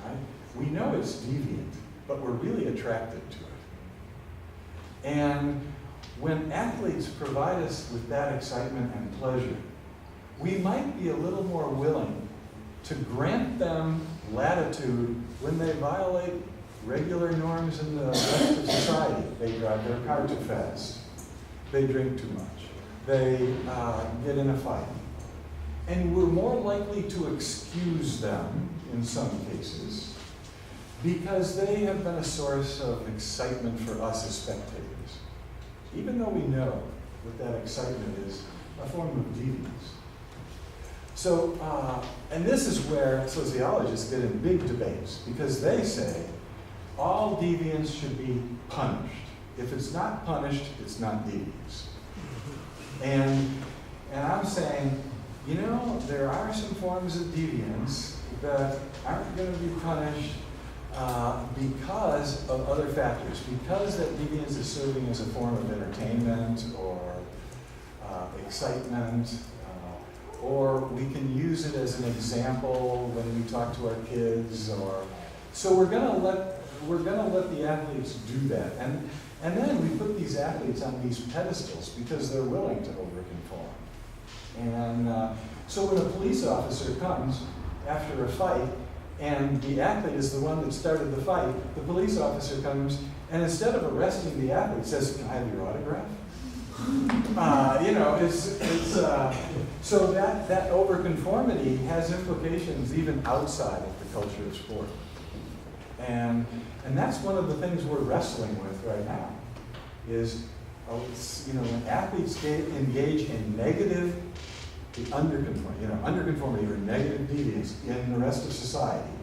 Right? We know it's deviant, but we're really attracted to it. And when athletes provide us with that excitement and pleasure, we might be a little more willing to grant them latitude when they violate regular norms in the rest of society. They drive their car too fast. They drink too much. They get in a fight. And we're more likely to excuse them in some cases because they have been a source of excitement for us as spectators, even though we know that that excitement is a form of deviance. So, and this is where sociologists get in big debates because they say all deviance should be punished. If it's not punished, it's not deviance. And I'm saying, you know, there are some forms of deviance that aren't going to be punished because of other factors. Because that deviance is serving as a form of entertainment or excitement, or we can use it as an example when we talk to our kids. Or so we're going to let the athletes do that, and then we put these athletes on these pedestals because they're willing to overconform. And so when a police officer comes after a fight, and the athlete is the one that started the fight, the police officer comes, and instead of arresting the athlete, says, "Can I have your autograph?" You know, so that overconformity has implications even outside of the culture of sport. And that's one of the things we're wrestling with right now, is, you know, when athletes engage in negative, underconformity or negative deviance in the rest of society,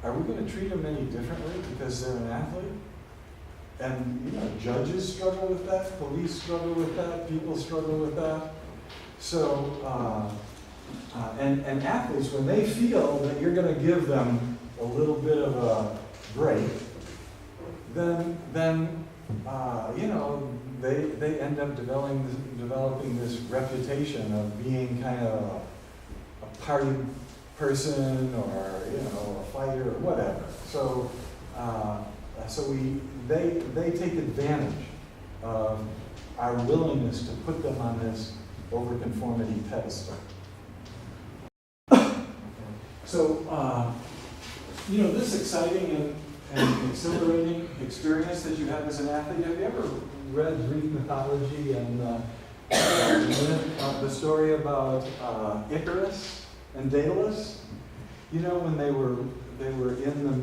are we going to treat them any differently because they're an athlete? And, you know, judges struggle with that, police struggle with that, people struggle with that. So, and athletes, when they feel that you're going to give them a little bit of a break, then you know, they end up developing this reputation of being kind of a party person, or, you know, a fighter or whatever. So they take advantage of our willingness to put them on this overconformity pedestal. So, you know, this exciting and exhilarating experience that you have as an athlete, have you ever read Greek mythology and the story about Icarus and Daedalus? You know, when they were in the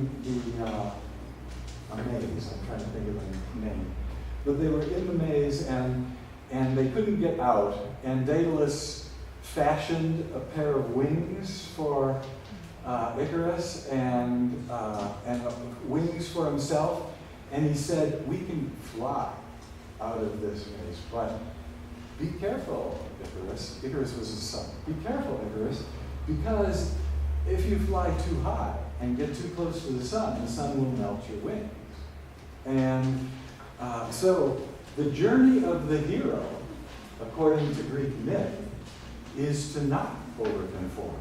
maze, I'm trying to think of a name, but they were in the maze and they couldn't get out, and Daedalus fashioned a pair of wings for Icarus and wings for himself, and he said, "We can fly out of this maze, but be careful, Icarus." Icarus was his son. "Be careful, Icarus, because if you fly too high and get too close to the sun will melt your wings." And so the journey of the hero, according to Greek myth, is to not overconform,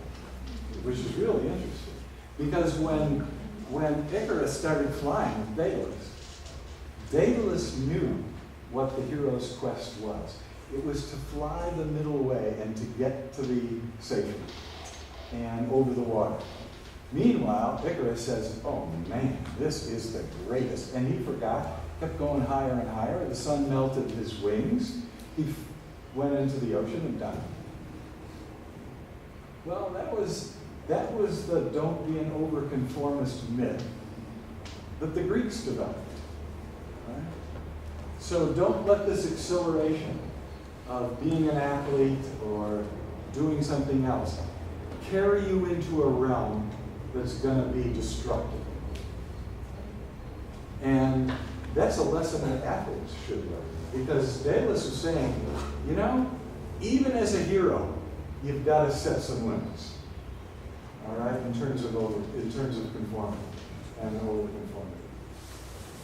which is really interesting. Because when Icarus started flying with Daedalus knew what the hero's quest was. It was to fly the middle way and to get to the safety and over the water. Meanwhile, Icarus says, "Oh man, this is the greatest." And he forgot, kept going higher and higher. The sun melted his wings. He went into the ocean and died. Well, that was the "don't be an overconformist" myth that the Greeks developed. Right? So don't let this exhilaration of being an athlete or doing something else carry you into a realm that's going to be destructive. And that's a lesson that athletes should learn. Because Daedalus was saying, you know, even as a hero, you've got to set some limits. all right, in terms of conformity and over-conformity.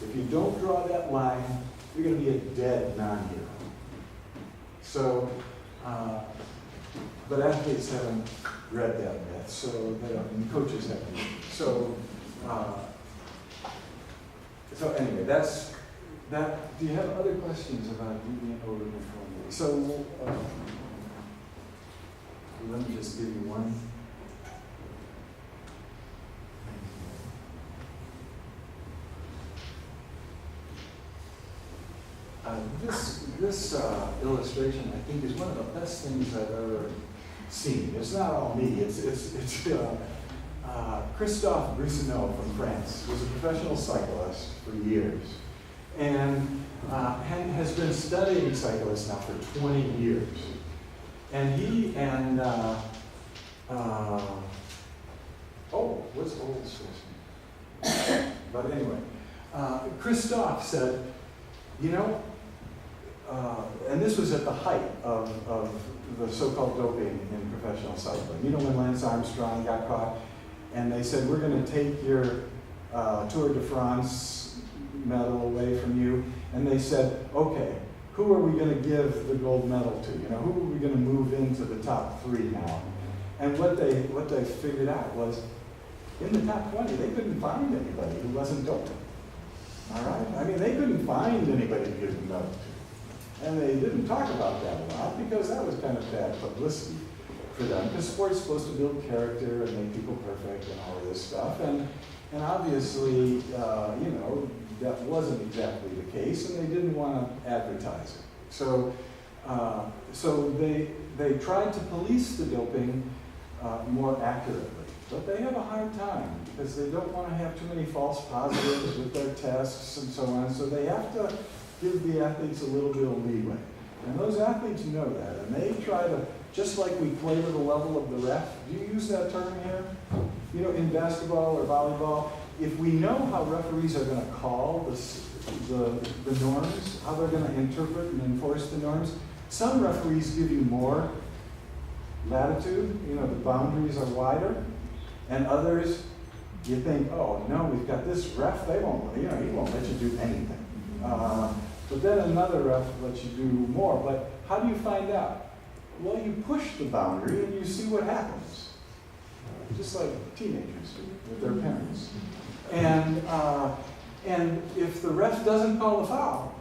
If you don't draw that line, you're going to be a dead non-hero. So, but athletes haven't read that yet, so they don't, and coaches haven't. So, so anyway, that's that. Do you have other questions about deviant over-conformity? So, let me just give you one. This illustration, I think, is one of the best things I've ever seen. It's not all me. It's Christophe Brissonneau from France, who was a professional cyclist for years, and has been studying cyclists now for 20 years. And he and what's old name? But anyway, Christophe said, you know, and this was at the height of the so-called doping in professional cycling. You know, when Lance Armstrong got caught, and they said, we're going to take your Tour de France medal away from you, and they said, okay, who are we going to give the gold medal to? You know, who are we going to move into the top 3 now? And what they figured out was, in the top 20, they couldn't find anybody who wasn't doping. All right? I mean, they couldn't find anybody to give them medal to. And they didn't talk about that a lot because that was kind of bad publicity for them. Because sport's supposed to build character and make people perfect and all of this stuff. And obviously, you know, that wasn't exactly the case, and they didn't want to advertise it. So, so they tried to police the doping more accurately. But they have a hard time because they don't want to have too many false positives with their tests and so on. So they have to give the athletes a little bit of leeway. And those athletes know that. And they try to, just like we play to the level of the ref, do you use that term here? You know, in basketball or volleyball, if we know how referees are going to call the norms, how they're going to interpret and enforce the norms, some referees give you more latitude, you know, the boundaries are wider. And others, you think, oh, no, we've got this ref, they won't, you know, he won't let you do anything. But then another ref lets you do more. But how do you find out? Well, you push the boundary and you see what happens. Just like teenagers do with their parents. And if the ref doesn't call the foul,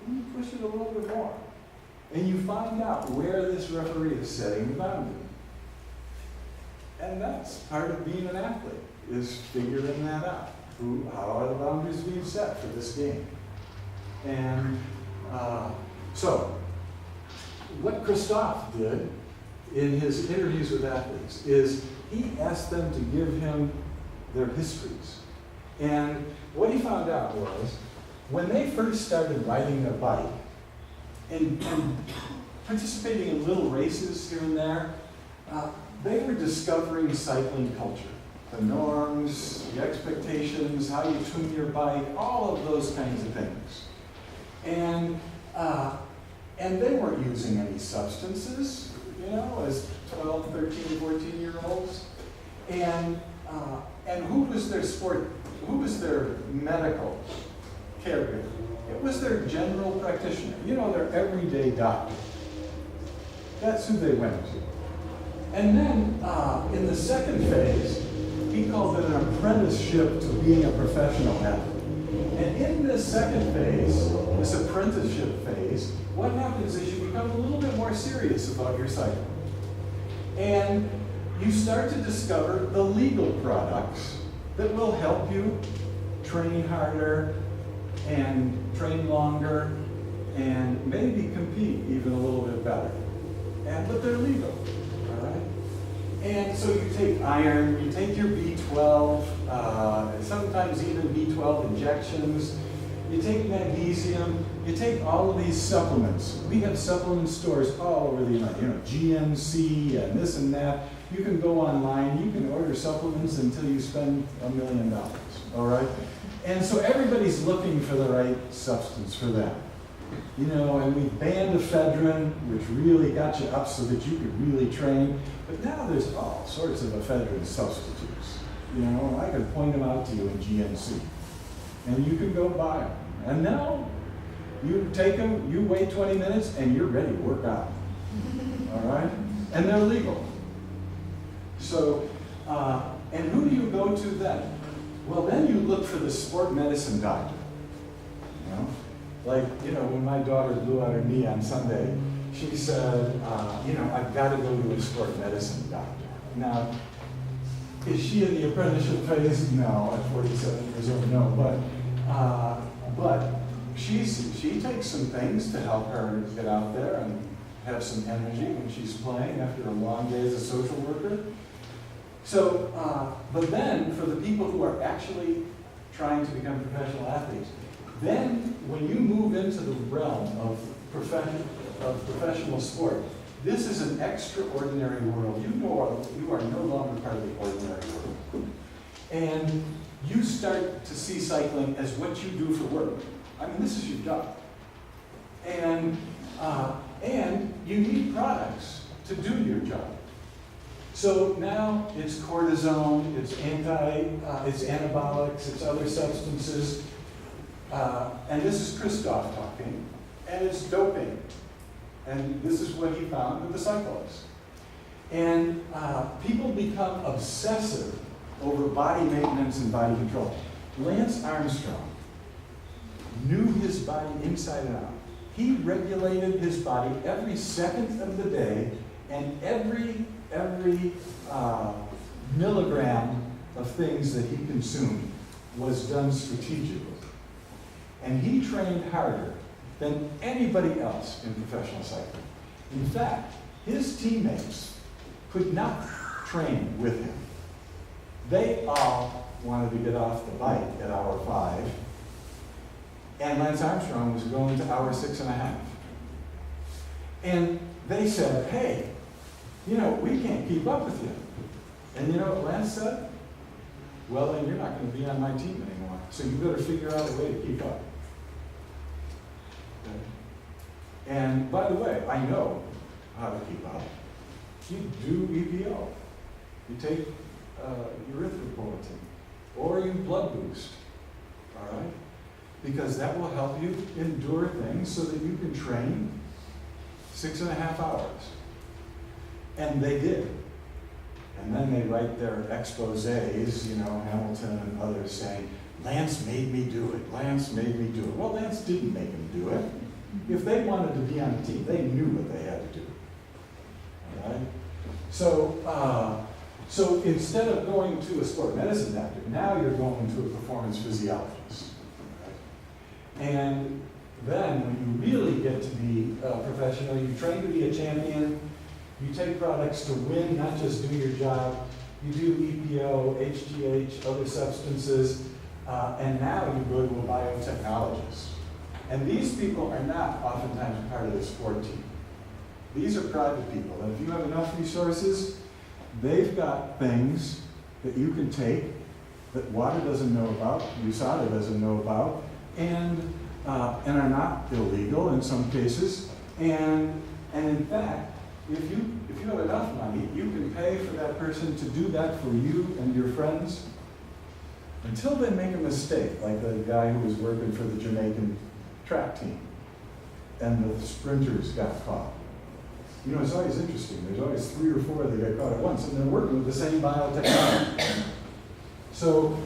you push it a little bit more. And you find out where this referee is setting the boundary. And that's part of being an athlete, is figuring that out. How are the boundaries being set for this game? And so, what Christophe did in his interviews with athletes is he asked them to give him their histories. And what he found out was, when they first started riding their bike and participating in little races here and there, they were discovering cycling culture. The norms, the expectations, how you tune your bike, all of those kinds of things. And they weren't using any substances, you know, as 12, 13, 14-year-olds. And who was their medical caregiver? It was their general practitioner, you know, their everyday doctor. That's who they went to. And then in the second phase, he called it an apprenticeship to being a professional athlete. And in this second phase, this apprenticeship phase, what happens is you become a little bit more serious about your cycling. And you start to discover the legal products that will help you train harder and train longer and maybe compete even a little bit better. But they're legal. And so you take iron, you take your B12, sometimes even B12 injections, you take magnesium, you take all of these supplements. We have supplement stores all over the United, you know, GNC and this and that. You can go online, you can order supplements until you spend $1 million, all right? And so everybody's looking for the right substance for that. You know, and we banned ephedrine, which really got you up so that you could really train. But now there's all sorts of ephedrine substitutes. You know, I can point them out to you in GNC. And you can go buy them. And now, you take them, you wait 20 minutes, and you're ready to work out. All right? And they're legal. So, and who do you go to then? Well, then you look for the sport medicine doctor. You know? Like, you know, when my daughter blew out her knee on Sunday, she said, you know, I've got to go to a sport medicine doctor. Now, is she in the apprenticeship phase? No, at 47 years old, no. But she takes some things to help her get out there and have some energy when she's playing after a long day as a social worker. So, but then for the people who are actually trying to become professional athletes, then when you move into the realm of professional sport, this is an extraordinary world. You are no longer part of the ordinary world. And you start to see cycling as what you do for work. I mean, this is your job. And you need products to do your job. So now it's cortisone, it's anabolics, it's other substances. And this is Christoph talking, and it's doping. And this is what he found with the cyclists. And people become obsessive over body maintenance and body control. Lance Armstrong knew his body inside and out. He regulated his body every second of the day, and every milligram of things that he consumed was done strategically. And he trained harder than anybody else in professional cycling. In fact, his teammates could not train with him. They all wanted to get off the bike at hour 5, and Lance Armstrong was going to hour 6.5. And they said, hey, you know, we can't keep up with you. And you know what Lance said? Well, then you're not going to be on my team anymore, so you better figure out a way to keep up. Okay. And by the way, I know how to keep up. You do EPO. You take erythropoietin, or you blood boost, all right? Because that will help you endure things so that you can train 6.5 hours. And they did. And then they write their exposés, you know, Hamilton and others saying, Lance made me do it, Lance made me do it. Well, Lance didn't make him do it. If they wanted to be on a team, they knew what they had to do. All right? So instead of going to a sport medicine doctor, now you're going to a performance physiologist. Right? And then when you really get to be professional, you train to be a champion, you take products to win, not just do your job. You do EPO, HGH, other substances, and now you go to a biotechnologist. And these people are not oftentimes part of the sport team. These are private people, and if you have enough resources, they've got things that you can take that WADA doesn't know about, USADA doesn't know about, and are not illegal in some cases. And in fact, if you have enough money, you can pay for that person to do that for you and your friends until they make a mistake, like the guy who was working for the Jamaican track team, and the sprinters got caught. You know, it's always interesting. There's always 3 or 4 that get caught at once, and they're working with the same biotechnology. So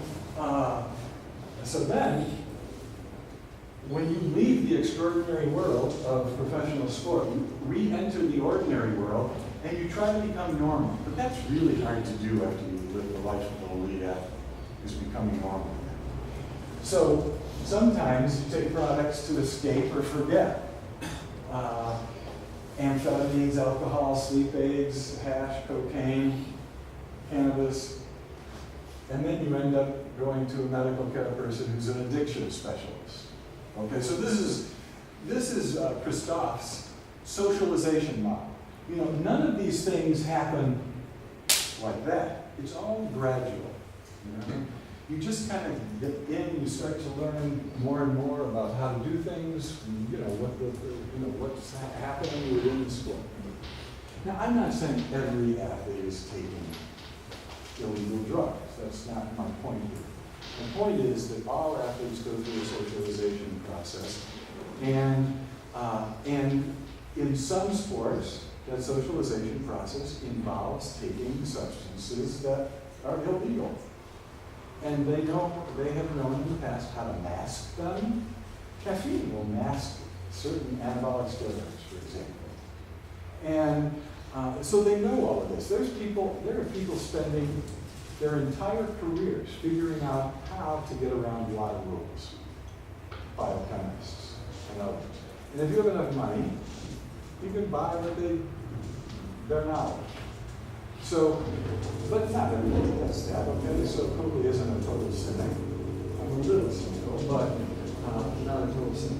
then, when you leave the extraordinary world of professional sport, you re-enter the ordinary world, and you try to become normal. But that's really hard to do after you live the life of an elite athlete, is becoming normal. So sometimes you take products to escape or forget. Amphetamines, alcohol, sleep aids, hash, cocaine, cannabis, and then you end up going to a medical care person who's an addiction specialist. Okay, so this is Christoph's socialization model. You know, none of these things happen like that. It's all gradual. You know? You just kind of get in, you start to learn more and more about how to do things, what's happening within the sport. Now, I'm not saying every athlete is taking illegal drugs. That's not my point here. The point is that all athletes go through a socialization process, and in some sports, that socialization process involves taking substances that are illegal. And they have known in the past how to mask them. Caffeine will mask certain anabolic steroids, for example. And so they know all of this. There are people spending their entire careers figuring out how to get around a lot of rules. Biochemists and others. And if you have enough money, you can buy their knowledge. So, but not everybody does that, okay? So Coakley isn't a total cynic. I'm a little cynical, but not a total cynic.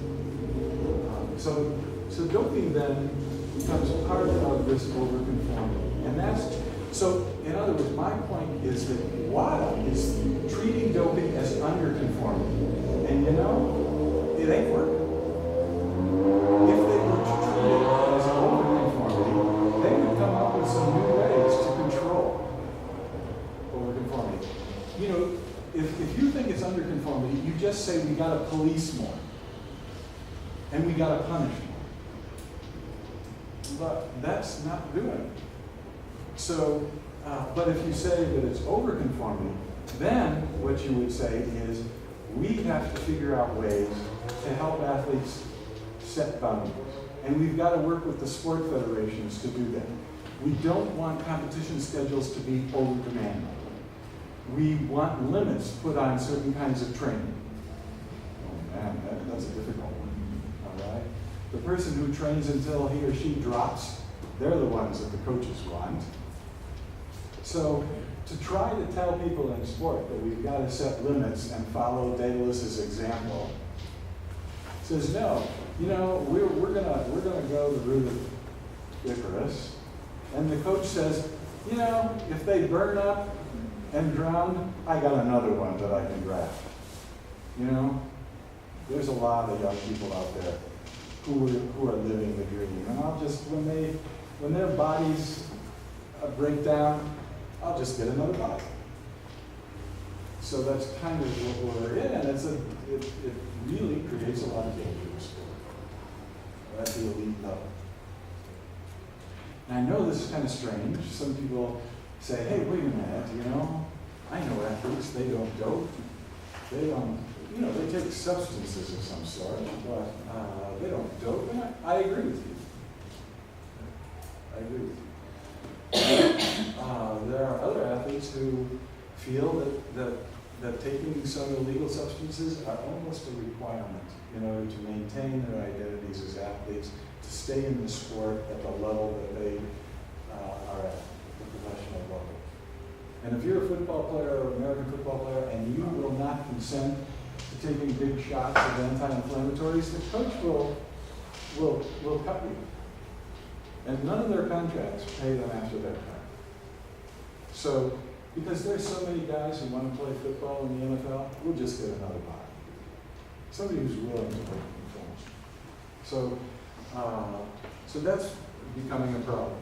So doping then becomes part of this overconformity. And that's, so in other words, my point is that WADA is treating doping as underconformity. And it ain't working. If they were to treat it as overconformity, they would come up with some new ways to control overconformity. If you think it's underconformity, you just say we gotta police more. And we gotta punish more. But that's not doing it. So, but if you say that it's overconformity, then what you would say is we have to figure out ways to help athletes set boundaries. And we've got to work with the sport federations to do that. We don't want competition schedules to be over-demanding. We want limits put on certain kinds of training. Oh man, that's a difficult one, all right? The person who trains until he or she drops, they're the ones that the coaches want. So to try to tell people in sport that we've got to set limits and follow Daedalus' example says no. We're gonna go the route of Icarus, and the coach says, if they burn up and drown, I got another one that I can draft. There's a lot of young people out there who are living the dream, and I'll just when their bodies break down, I'll just get another body. So that's kind of what we're in, and it really creates a lot of danger in sport at the elite level. And I know this is kind of strange. Some people say, hey, wait a minute, I know athletes, they don't dope. They don't, they take substances of some sort, but they don't dope. And I agree with you. I agree with you. There are other athletes who feel that taking some illegal substances are almost a requirement in order to maintain their identities as athletes, to stay in the sport at the level that they are at, the professional level. And if you're a football player or American football player and you will not consent to taking big shots of anti-inflammatories, the coach will cut you. And none of their contracts pay them after their time. So, because there's so many guys who want to play football in the NFL, we'll just get another body. Somebody who's willing to break conformity. So that's becoming a problem.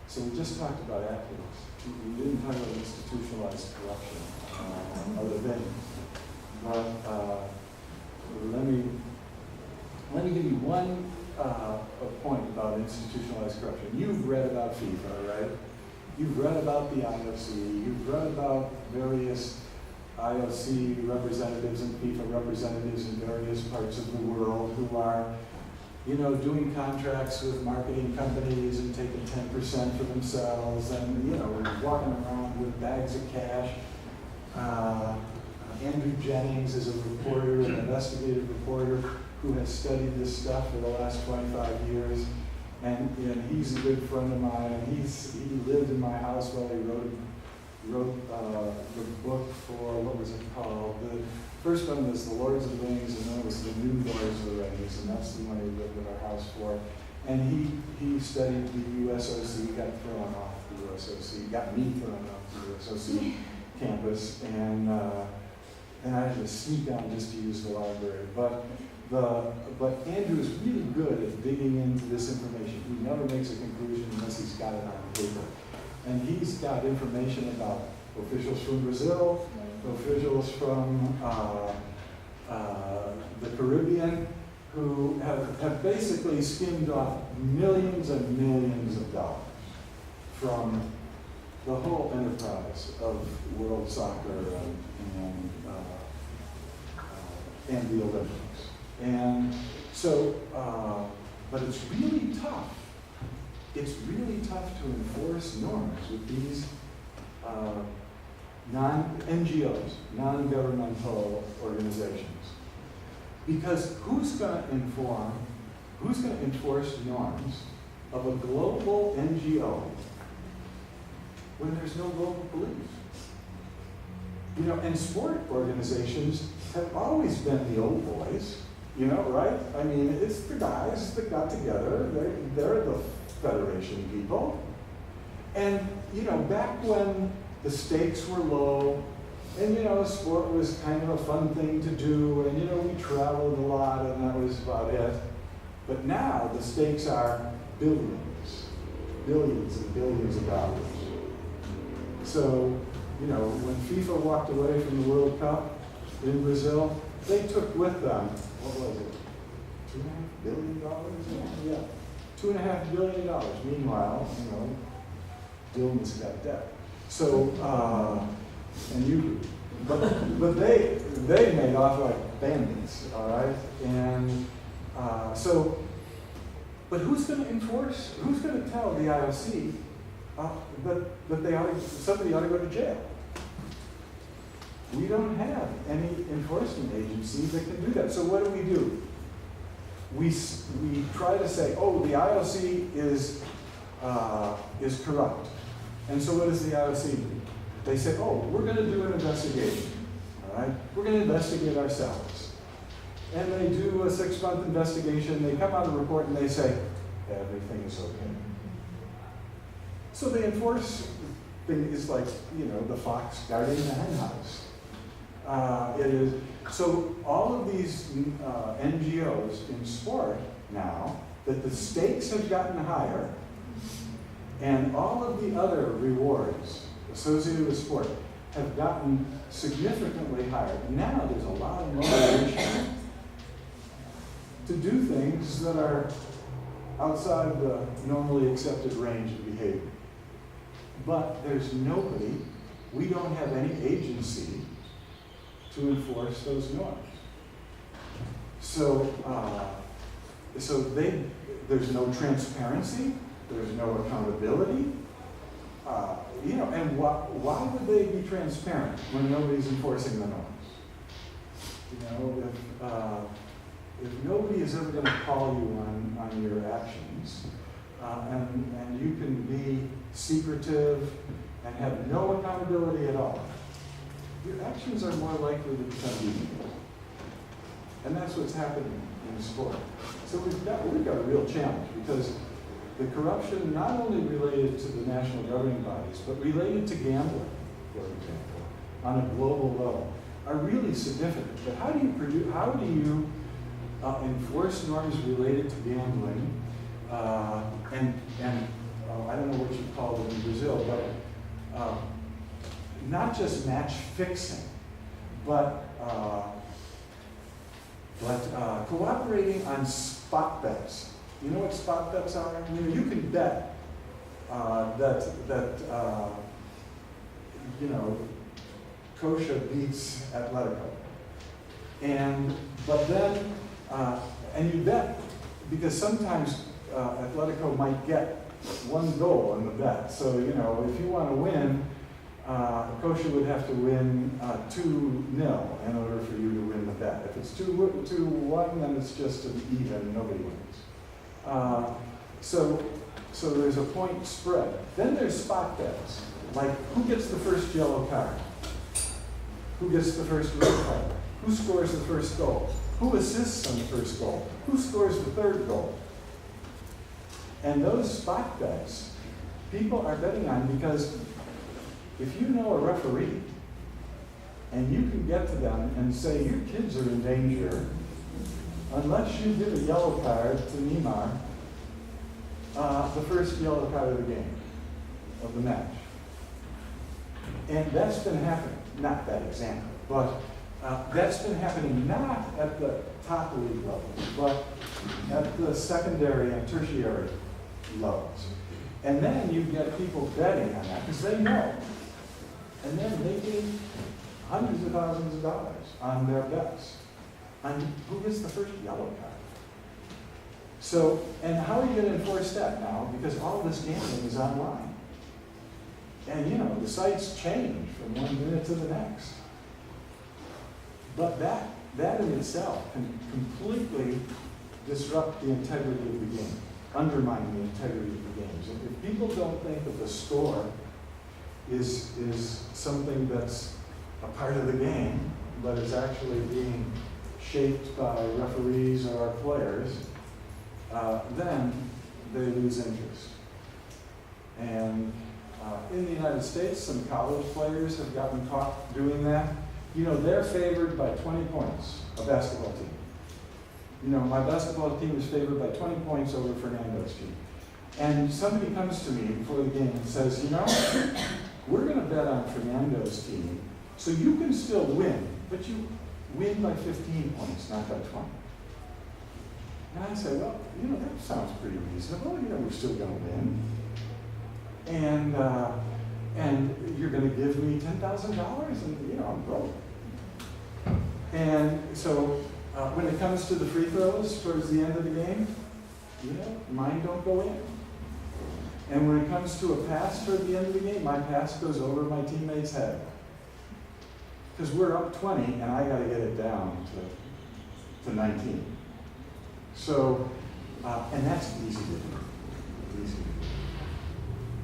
So we just talked about athletes. We didn't talk about institutionalized corruption, other things. But let me give you one point about institutionalized corruption. You've read about FIFA, right? You've read about the IOC. You've read about various IOC representatives and FIFA representatives in various parts of the world who are, doing contracts with marketing companies and taking 10% for themselves, and walking around with bags of cash. Andrew Jennings is a reporter, an investigative reporter who has studied this stuff for the last 25 years, and he's a good friend of mine. He lived in my house while he wrote the book for, what was it called? The first one was The Lords of the Rings, and then it was The New Lords of the Rings, and that's the one he lived in our house for. And he studied the USOC, got thrown off the USOC, got me thrown off the USOC. campus, and I had to sneak out just to use the library. But Andrew is really good at digging into this information. He never makes a conclusion unless he's got it on paper. And he's got information about officials from Brazil, officials from the Caribbean, who have basically skimmed off millions and millions of dollars from the whole enterprise of world soccer and the Olympics. And so, but it's really tough. It's really tough to enforce norms with these non-NGOs, non-governmental organizations. Because who's going to enforce norms of a global NGO when there's no local police? You know, and sport organizations have always been the old boys, you know, right? I mean, it's the guys that got together, they're the federation people. And, you know, back when the stakes were low, and, you know, sport was kind of a fun thing to do, and, you know, we traveled a lot, and that was about it. But now the stakes are billions and billions of dollars. So, you know, when FIFA walked away from the World Cup in Brazil, they took with them, what was it, $2.5 billion? Yeah, $2.5 billion. Meanwhile, you know, Dylan's got debt. So, and you, but they made off like bandits, all right? And so, but who's going to enforce? Who's going to tell the IOC that somebody ought to go to jail? We don't have any enforcement agency that can do that. So what do? We try to say, oh, the IOC is corrupt. And so what does the IOC do? They say, oh, we're going to do an investigation, all right? We're going to investigate ourselves. And they do a 6-month investigation, they come out a report and they say, everything is okay. So the enforce thing is like, you know, the fox guarding the hen house. It is, so all of these NGOs in sport now, that the stakes have gotten higher, and all of the other rewards associated with sport have gotten significantly higher. Now there's a lot of motivation to do things that are outside the normally accepted range of behavior. But there's nobody, we don't have any agency to enforce those norms. So, there's no transparency, there's no accountability. You know, and why would they be transparent when nobody's enforcing the norms? You know, if nobody is ever going to call you on your actions, and you can be secretive and have no accountability at all, your actions are more likely to become illegal. And that's what's happening in sport. So we've got a real challenge, because the corruption not only related to the national governing bodies, but related to gambling, for example, on a global level, are really significant. But how do you enforce norms related to gambling, and I don't know what you call it in Brazil, but not just match fixing, but cooperating on spot bets. You know what spot bets are? You can bet that you know, Kosha beats Atletico, but then you bet because sometimes Atletico might get one goal in the bet. So you know, if you want to win, Kosha would have to win 2-0 in order for you to win the bet. If it's 2-1, then it's just an even, nobody wins. So there's a point spread. Then there's spot bets, like who gets the first yellow card? Who gets the first red card? Who scores the first goal? Who assists on the first goal? Who scores the third goal? And those spot bets, people are betting on, because if you know a referee, And you can get to them and say, your kids are in danger unless you give a yellow card to Neymar, the first yellow card of the game, of the match. And that's been happening, not that example, but that's been happening not at the top league level, but at the secondary and tertiary levels. And then you get people betting on that because they know. And they're making hundreds of thousands of dollars on their bets on who gets the first yellow card. So, and how are you going to enforce that now? Because all this gambling is online. And you know, the sites change from 1 minute to the next. But that in itself can completely disrupt the integrity of the game, undermine the integrity of the games. If people don't think that the score is something that's a part of the game, but is actually being shaped by referees or our players, then they lose interest. And in the United States, some college players have gotten caught doing that. You know, they're favored by 20 points, a basketball team. You know, my basketball team is favored by 20 points over Fernando's team. And somebody comes to me before the game and says, you know, we're going to bet on Fernando's team, so you can still win, but you win by 15 points, not by 20. And I say, well, you know, that sounds pretty reasonable. You know, we're still going to win. And you're going to give me $10,000, and you know, I'm broke. And so when it comes to the free throws towards the end of the game, you know, mine don't go in. And when it comes to a pass toward the end of the game, my pass goes over my teammate's head. Because we're up 20, and I got to get it down to 19. So, and that's easy to do. Easy to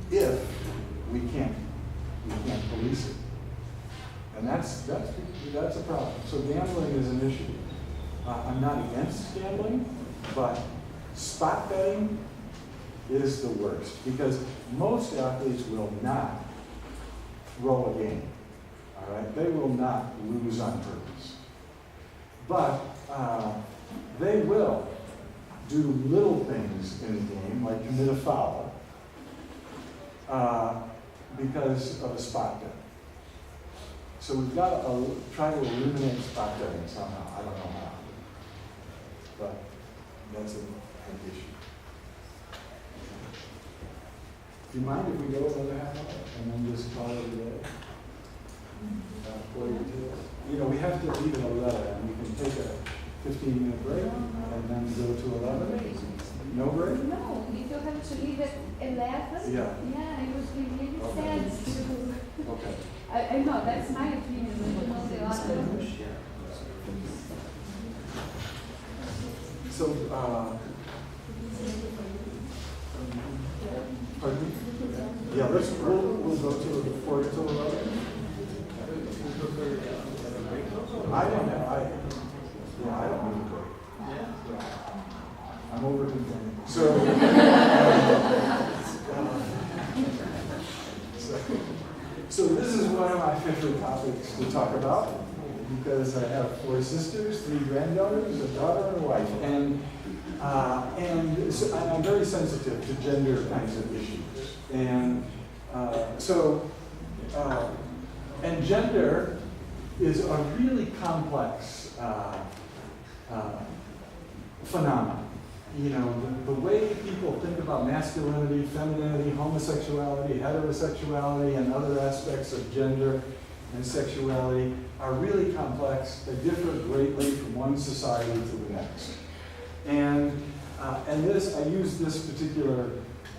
do. If we can't police it. And that's a problem. So gambling is an issue. I'm not against gambling, but spot betting is the worst because most athletes will not roll a game. All right, they will not lose on purpose, but they will do little things in the game, like commit a foul, because of a spot bet. So we've got to try to eliminate spot betting somehow. I don't know how, but that's an issue. Do you mind if we go another half hour and then just call it a day? You know, we have to leave at 11, and we can take a 15-minute break and then go to 11. No break? No, if you have to leave at 11, yeah, it would be really sad to. Okay. I know, that's my opinion. So, pardon me? Yeah, we'll go to 4 till 11. I don't need a break. I'm over complaining. So this is one of my favorite topics to talk about because I have 4 sisters, 3 granddaughters, a daughter, and a wife, and I'm very sensitive to gender kinds of issues, and and gender is a really complex phenomenon. You know, the way people think about masculinity, femininity, homosexuality, heterosexuality, and other aspects of gender and sexuality are really complex. They differ greatly from one society to the next. And this, I use this particular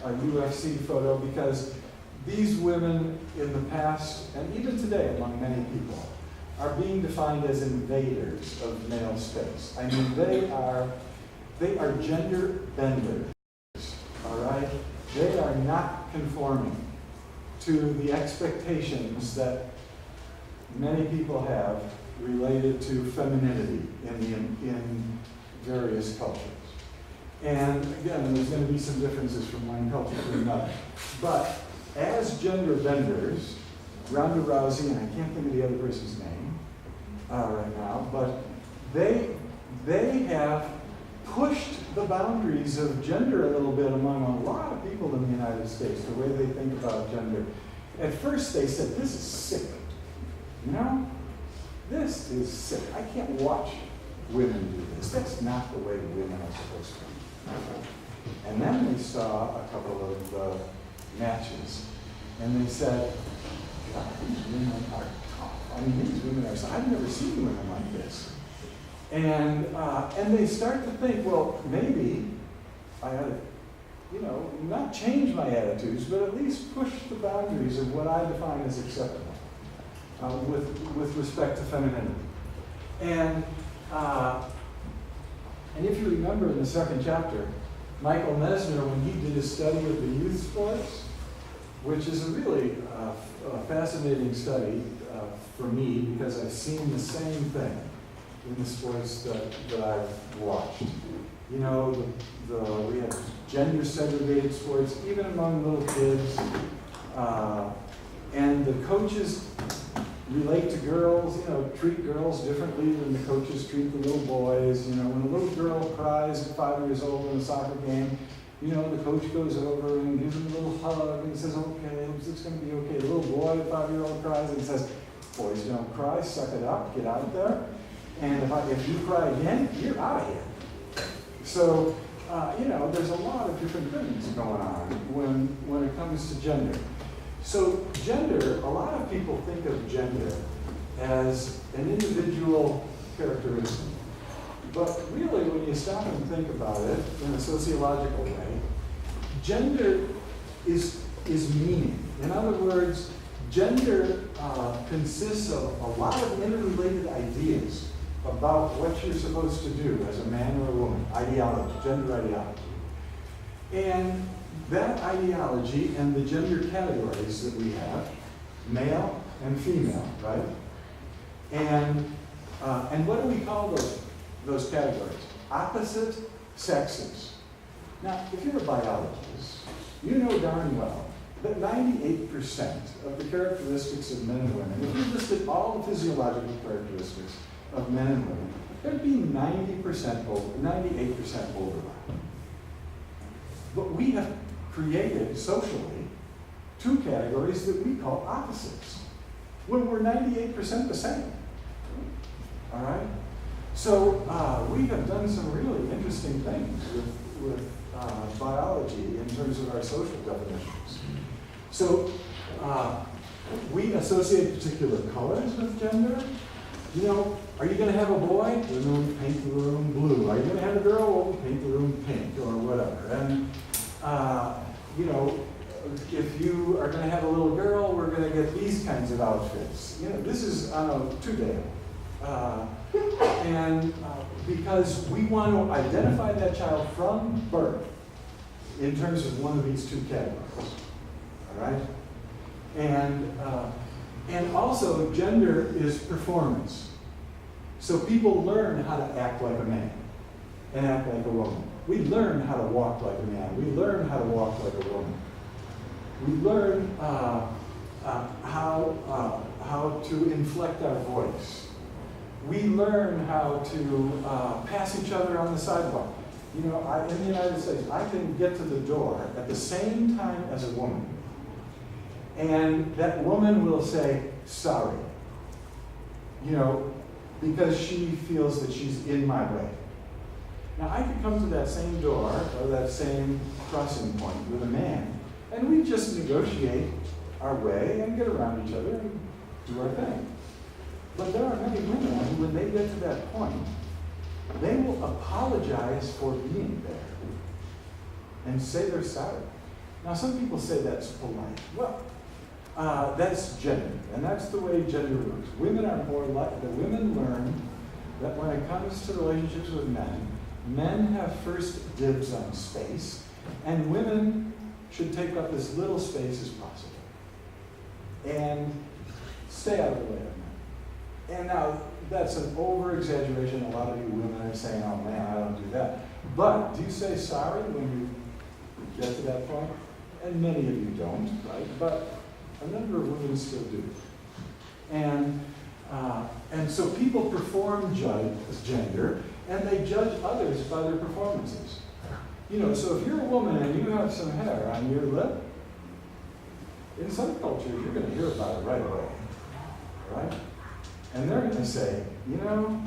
UFC photo because these women in the past, and even today among many people, are being defined as invaders of male space. I mean, they are gender benders, all right? They are not conforming to the expectations that many people have related to femininity in various cultures. And again, there's going to be some differences from one culture to another. But as gender benders, Ronda Rousey, and I can't think of the other person's name, right now, but they have pushed the boundaries of gender a little bit among a lot of people in the United States, the way they think about gender. At first they said, this is sick. You know? This is sick. I can't watch women do this. That's not the way women are supposed to be. And then they saw a couple of matches, and they said, God, these women are tough. I mean, these women are, I've never seen women like this. And they start to think, well, maybe I ought to, not change my attitudes, but at least push the boundaries of what I define as acceptable with respect to femininity. And if you remember in the second chapter, Michael Mesner, when he did a study of the youth sports, which is a really fascinating study for me, because I've seen the same thing in the sports that I've watched. We have gender segregated sports, even among little kids, and the coaches relate to girls, treat girls differently than the coaches treat the little boys. When a little girl cries at 5 years old in a soccer game, the coach goes over and gives him a little hug and says, okay, it's going to be okay. The little boy, the 5-year-old, cries and says, boys don't cry, suck it up, get out there. And if you cry again, you're out of here. So, there's a lot of different things going on when it comes to gender. So gender, a lot of people think of gender as an individual characteristic. But really, when you stop and think about it in a sociological way, gender is meaning. In other words, gender consists of a lot of interrelated ideas about what you're supposed to do as a man or a woman, ideology, gender ideology. And that ideology and the gender categories that we have, male and female, right? And what do we call those categories? Opposite sexes. Now, if you're a biologist, you know darn well that 98% of the characteristics of men and women, if you listed all the physiological characteristics of men and women, there'd be 98% overlap. But we have created socially 2 categories that we call opposites, when we're 98% the same. All right? So we have done some really interesting things with biology in terms of our social definitions. So we associate particular colors with gender. Are you going to have a boy? We're going to paint the room blue. Are you going to have a girl? Well, we'll paint the room pink or whatever. And, if you are going to have a little girl, we're going to get these kinds of outfits. This is on a 2-day. Because we want to identify that child from birth in terms of one of these 2 categories. All right? And also, gender is performance. So people learn how to act like a man and act like a woman. We learn how to walk like a man. We learn how to walk like a woman. We learn how to inflect our voice. We learn how to pass each other on the sidewalk. In the United States, I can get to the door at the same time as a woman. And that woman will say, sorry. Because she feels that she's in my way. Now, I could come to that same door or that same crossing point with a man, and we just negotiate our way and get around each other and do our thing. But there are many women who, when they get to that point, they will apologize for being there and say they're sorry. Now, some people say that's polite. Well, that's gender, and that's the way gender works. Women are more like, the women learn that when it comes to relationships with men have first dibs on space, and women should take up as little space as possible and stay out of the way of men. And now, that's an over-exaggeration. A lot of you women are saying, oh man, I don't do that. But do you say sorry when you get to that point? And many of you don't, right? But a number of women still do. And so people perform gender, and they judge others by their performances. You know, so if you're a woman and you have some hair on your lip, in some cultures, you're going to hear about it right away, right? And they're going to say, you know,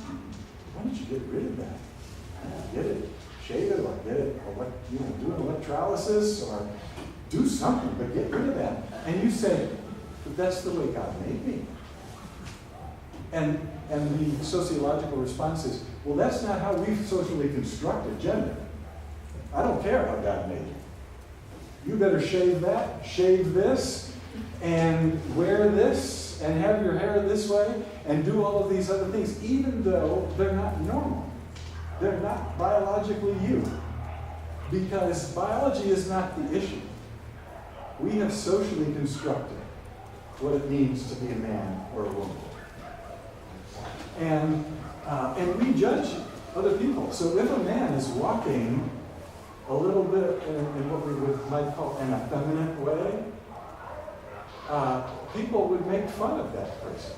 why don't you get rid of that? Get it, shave it, or get it, or do an electrolysis, or do something, but get rid of that. And you say, but that's the way God made me. And the sociological response is, well, that's not how we've socially constructed gender. I don't care how God made you. You better shave that, shave this, and wear this, and have your hair this way, and do all of these other things, even though they're not normal. They're not biologically you. Because biology is not the issue. We have socially constructed what it means to be a man or a woman. And we judge other people. So if a man is walking a little bit in what we might call an effeminate way, people would make fun of that person.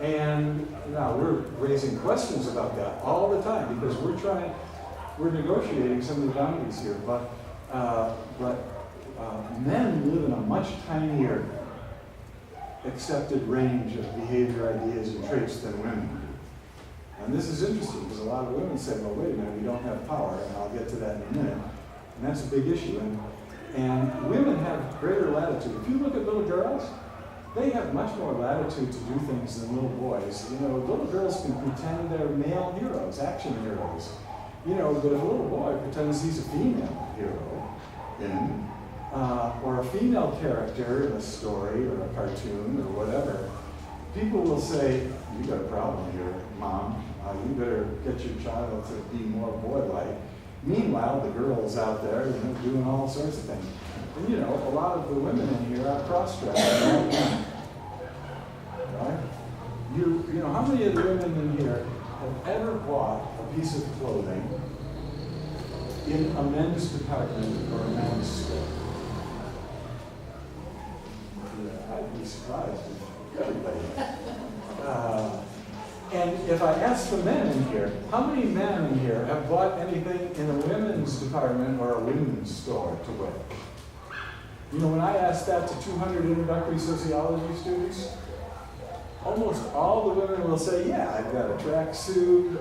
And now we're raising questions about that all the time because we're negotiating some of the boundaries here, but men live in a much tinier accepted range of behavior, ideas, and traits than women do. And this is interesting because a lot of women say, well, wait a minute, we don't have power, and I'll get to that in a minute. And that's a big issue. And women have greater latitude. If you look at little girls, they have much more latitude to do things than little boys. You know, little girls can pretend they're male heroes, action heroes. You know, but if a little boy pretends he's a female hero, or a female character in a story or a cartoon or whatever, people will say, you got a problem here, Mom. You better get your child to be more boy-like. Meanwhile, the girl's out there, you know, doing all sorts of things. And you know, a lot of the women in here are cross-dressed. Right? You know, how many of the women in here have ever bought a piece of clothing in a men's department or a men's store? Yeah, I'd be surprised if everybody had. And if I ask the men in here, how many men in here have bought anything in a women's department or a women's store to wear? You know, when I asked that to 200 introductory sociology students, almost all the women will say, yeah, I've got a tracksuit,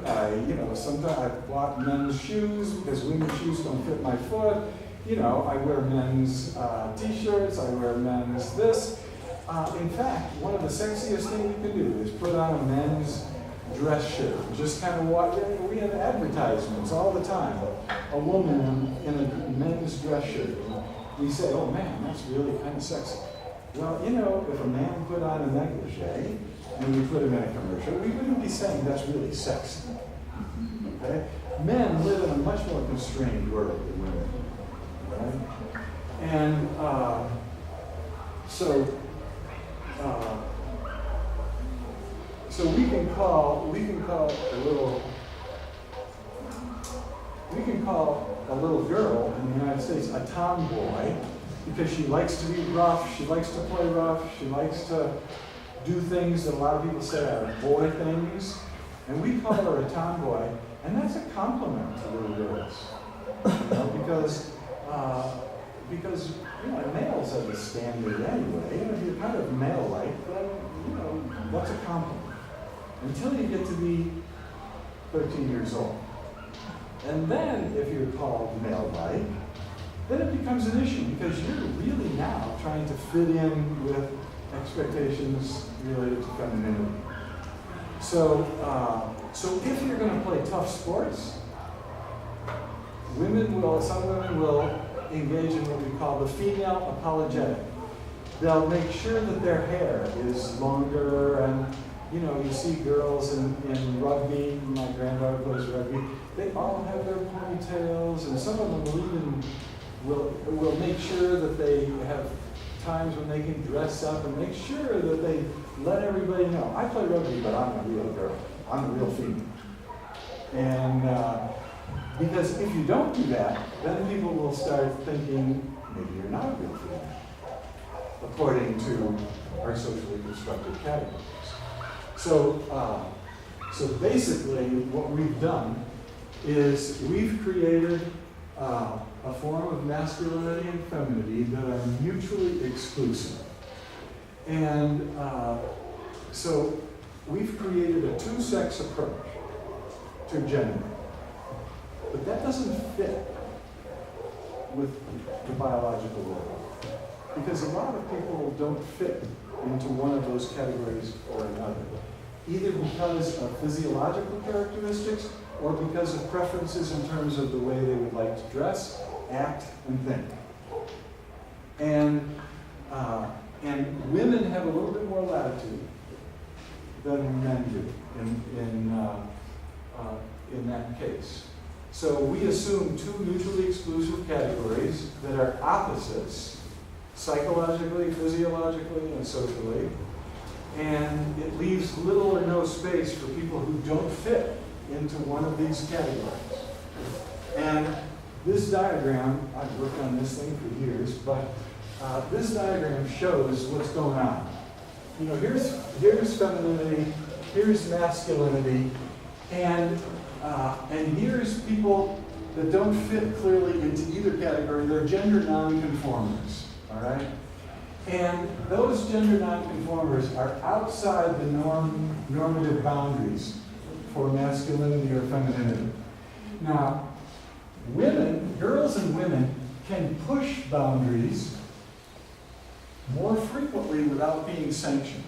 sometimes I've bought men's shoes because women's shoes don't fit my foot. You know, I wear men's t-shirts, I wear men's this. In fact, one of the sexiest things you can do is put on a men's dress shirt. Just kind of walk in. We have advertisements all the time. A woman in a men's dress shirt. We say, oh man, that's really kind of sexy. Well, you know, if a man put on a negligee and we put him in a commercial, we wouldn't be saying that's really sexy. Okay? Men live in a much more constrained world than women. Right? And so we can call a little girl in the United States a tomboy because she likes to be rough, she likes to play rough, she likes to do things that a lot of people say are boy things, and we call her a tomboy, and that's a compliment to little girls, you know, because you know, males are the standard anyway, and if you're kind of male-like, then, you know, that's a compliment. Until you get to be 13 years old. And then, if you're called male-like, then it becomes an issue because you're really now trying to fit in with expectations related to femininity. So if you're going to play tough sports, some women will engage in what we call the female apologetic. They'll make sure that their hair is longer, and you know, you see girls in rugby, my granddaughter plays rugby, they all have their ponytails, and some of them will make sure that they have times when they can dress up and make sure that they let everybody know, I play rugby, but I'm a real girl. I'm a real female. And because if you don't do that, then people will start thinking, maybe you're not a real female, according to our socially constructed categories. So basically, what we've done is we've created a form of masculinity and femininity that are mutually exclusive. And so we've created a two-sex approach to gender. But that doesn't fit with the biological world. Because a lot of people don't fit into one of those categories or another, either because of physiological characteristics or because of preferences in terms of the way they would like to dress, act, and think. And women have a little bit more latitude than men do in that case. So we assume two mutually exclusive categories that are opposites, psychologically, physiologically, and socially, and it leaves little or no space for people who don't fit into one of these categories. And this diagram, I've worked on this thing for years, but this diagram shows what's going on. You know, here's femininity, here's masculinity, and here's people that don't fit clearly into either category. They're gender nonconformers, all right? And those gender nonconformers are outside the normative boundaries for masculinity or femininity. Now, girls and women can push boundaries more frequently without being sanctioned.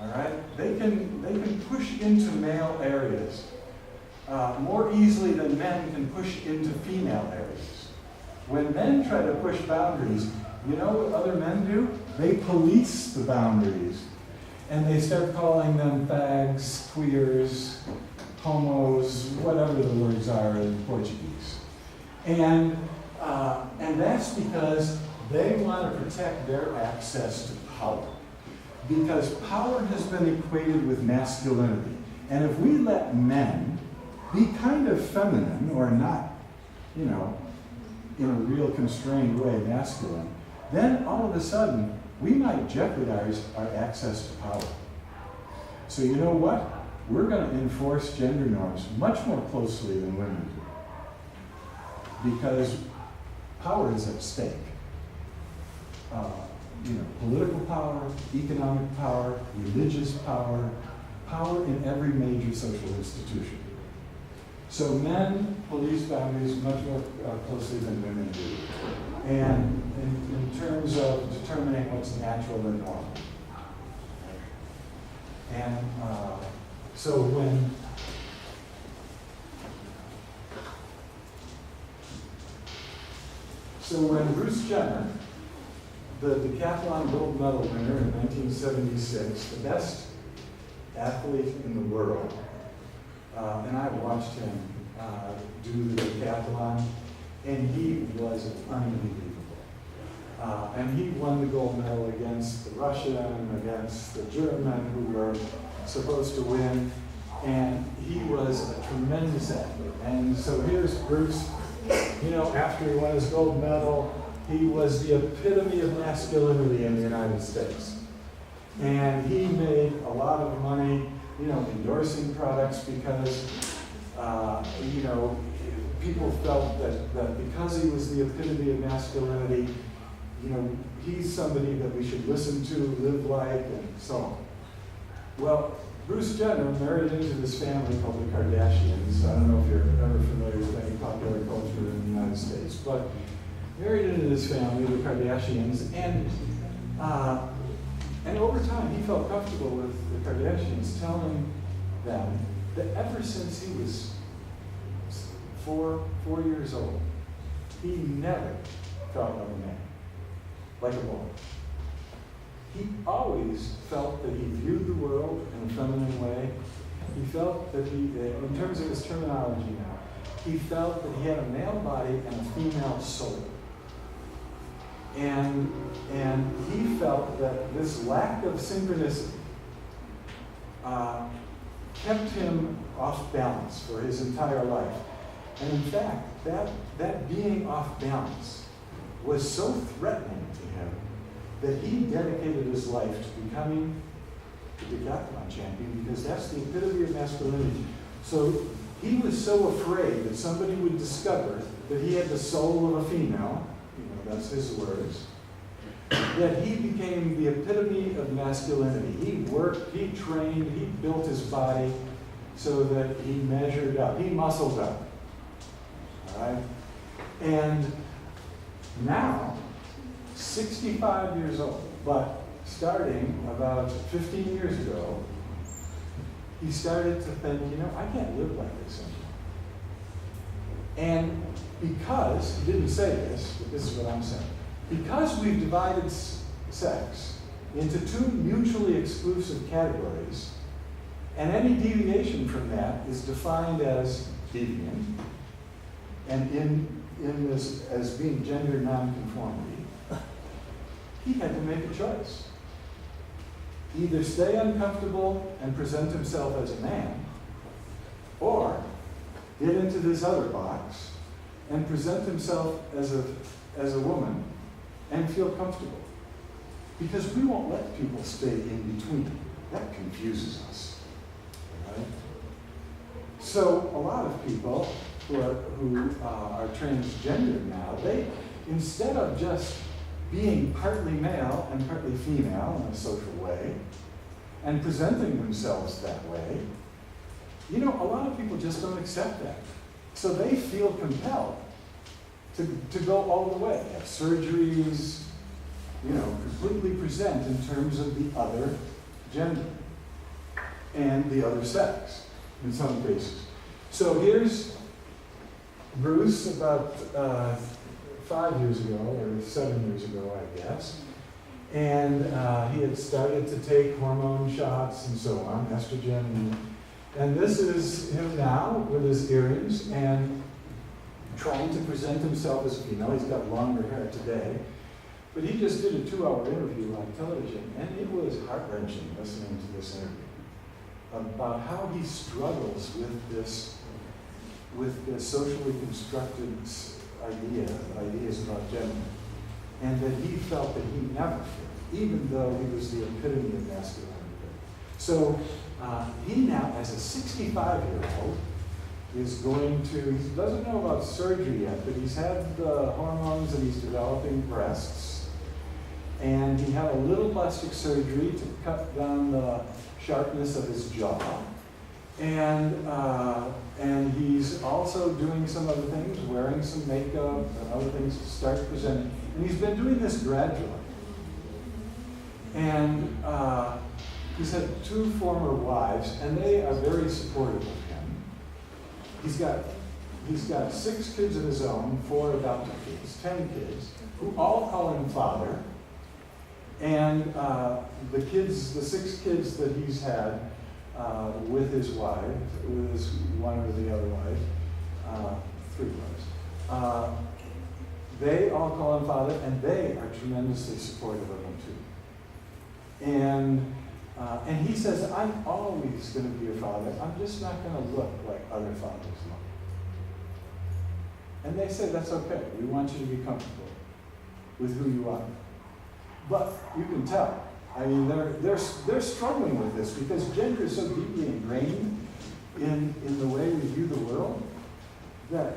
All right? They can push into male areas more easily than men can push into female areas. When men try to push boundaries, you know what other men do? They police the boundaries. And they start calling them fags, queers, homos, whatever the words are in Portuguese. And that's because they want to protect their access to power. Because power has been equated with masculinity. And if we let men be kind of feminine or not, you know, in a real constrained way masculine, then all of a sudden we might jeopardize our access to power. So you know what? We're going to enforce gender norms much more closely than women do. Because power is at stake. You know, political power, economic power, religious power, power in every major social institution. So men police boundaries much more closely than women do. And in terms of determining what's natural and normal. And so when Bruce Jenner, the decathlon gold medal winner in 1976, the best athlete in the world, and I watched him do the decathlon, and he was unbelievable. And he won the gold medal against the Russian, against the German, who were supposed to win, and he was a tremendous athlete. And so here's Bruce, you know, after he won his gold medal, he was the epitome of masculinity in the United States. And he made a lot of money, you know, endorsing products because, you know, people felt that because he was the epitome of masculinity, you know, he's somebody that we should listen to, live like, and so on. Well, Bruce Jenner married into this family called the Kardashians. I don't know if you're ever familiar with any popular culture in the United States, but married into this family, the Kardashians, and over time he felt comfortable with the Kardashians telling them that ever since he was 4 years old, he never felt like a man, like a boy. He always felt that he viewed the world in a feminine way. He felt that he, in terms of his terminology now, he felt that he had a male body and a female soul. And he felt that this lack of synchronicity kept him off balance for his entire life. And in fact, that being off balance was so threatening to him that he dedicated his life to becoming the decathlon champion, because that's the epitome of masculinity. So he was so afraid that somebody would discover that he had the soul of a female, that's his words, that he became the epitome of masculinity. He worked, he trained, he built his body so that he measured up, he muscled up. All right? And now, 65 years old, but starting about 15 years ago, he started to think, I can't live like this anymore. And because, he didn't say this, but this is what I'm saying, because we've divided sex into two mutually exclusive categories, and any deviation from that is defined as deviant, and in this as being gender nonconformity, he had to make a choice. Either stay uncomfortable and present himself as a man, or get into this other box and present himself as a woman and feel comfortable. Because we won't let people stay in between. That confuses us. Right? So a lot of people who are transgender now, they, instead of just being partly male and partly female in a social way, and presenting themselves that way, a lot of people just don't accept that. So they feel compelled to go all the way, have surgeries, completely present in terms of the other gender and the other sex in some cases. So here's Bruce about 5 years ago, or 7 years ago, I guess. And he had started to take hormone shots and so on, estrogen. And this is him now with his earrings and trying to present himself as a female. He's got longer hair today. But he just did a 2-hour interview on television, and it was heart-wrenching listening to this interview about how he struggles with this socially constructed ideas about gender, and that he felt that he never fit, even though he was the epitome of masculinity. So he now, as a 65-year-old, is going to, he doesn't know about surgery yet, but he's had the hormones and he's developing breasts. And he had a little plastic surgery to cut down the sharpness of his jaw. And he's also doing some other things, wearing some makeup and other things to start presenting. And he's been doing this gradually. And he's had 2 former wives, and they are very supportive of him. He's got 6 kids of his own, 4 adopted kids, 10 kids, who all call him father. And the 6 kids that he's had with his wife, with his one or the other wife, 3 wives, they all call him father, and they are tremendously supportive of him too. And he says, I'm always going to be your father. I'm just not going to look like other fathers look. And they say, that's okay. We want you to be comfortable with who you are. But you can tell. I mean, they're struggling with this because gender is so deeply ingrained in the way we view the world that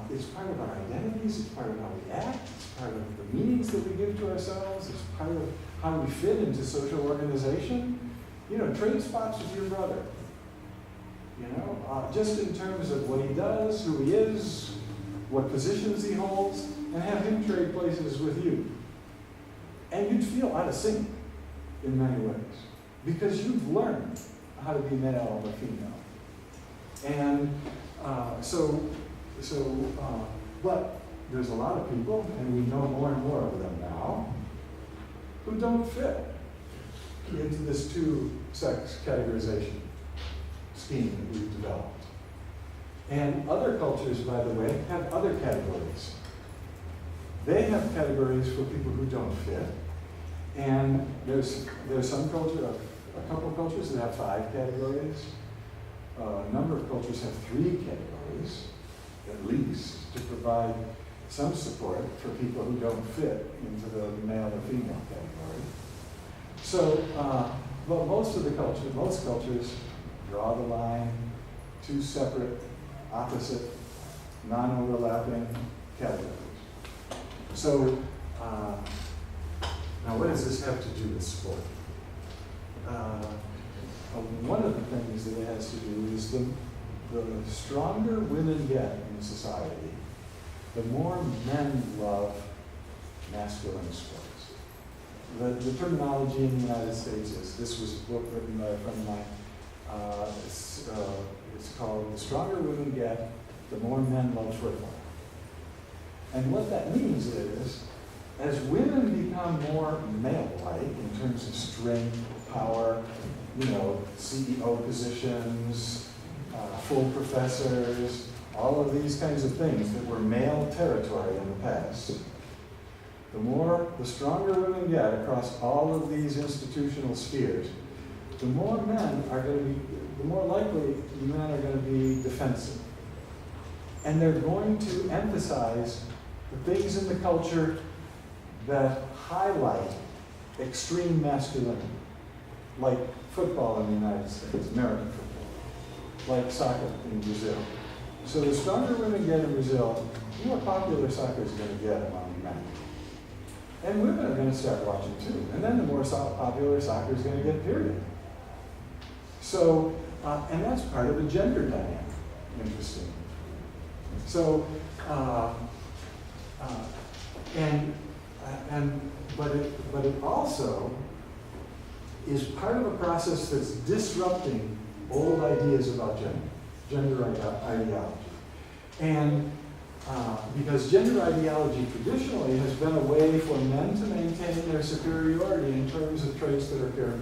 it's part of our identities, it's part of how we act, it's part of the meanings that we give to ourselves, it's part of how we fit into social organization. Trade spots with your brother. Just in terms of what he does, who he is, what positions he holds, and have him trade places with you. And you'd feel out of sync in many ways because you've learned how to be male or female. And but there's a lot of people, and we know more and more of them now, who don't fit into this 2-sex categorization scheme that we've developed. And other cultures, by the way, have other categories. They have categories for people who don't fit. And there's some culture, a couple of cultures that have 5 categories. A number of cultures have 3 categories, at least, to provide some support for people who don't fit into the male or female category. So but most cultures draw the line, two separate, opposite, non-overlapping categories. So, now what does this have to do with sport? One of the things that it has to do is the stronger women get in society, the more men love masculine sports. The terminology in the United States is, this was a book written by a friend of mine, it's called The Stronger Women Get, the More Men Love Football. And what that means is, as women become more male-like in terms of strength, power, CEO positions, full professors, all of these kinds of things that were male territory in the past, the stronger women get across all of these institutional spheres, the more likely men are going to be defensive. And they're going to emphasize the things in the culture that highlight extreme masculinity, like football in the United States, American football, like soccer in Brazil. So the stronger women get in Brazil, the more popular soccer is going to get among men. And women are going to start watching too. And then the more popular soccer is going to get, period. So, and that's part of the gender dynamic, interesting. So, but it also is part of a process that's disrupting old ideas about gender ideology. And because gender ideology traditionally has been a way for men to maintain their superiority in terms of traits that are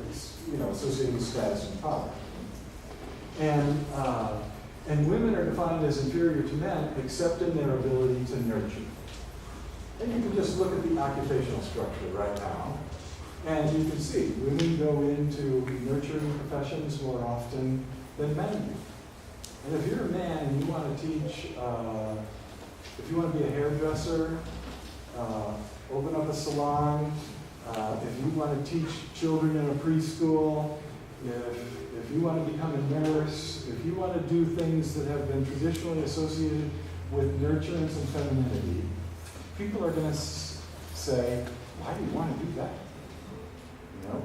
associated with status and power. And women are defined as inferior to men except in their ability to nurture. And you can just look at the occupational structure right now, and you can see women go into nurturing professions more often than men do. And if you're a man and you want to teach, if you want to be a hairdresser, open up a salon, if you want to teach children in a preschool, if you want to become a nurse, if you want to do things that have been traditionally associated with nurturance and femininity, people are going to say, why do you want to do that?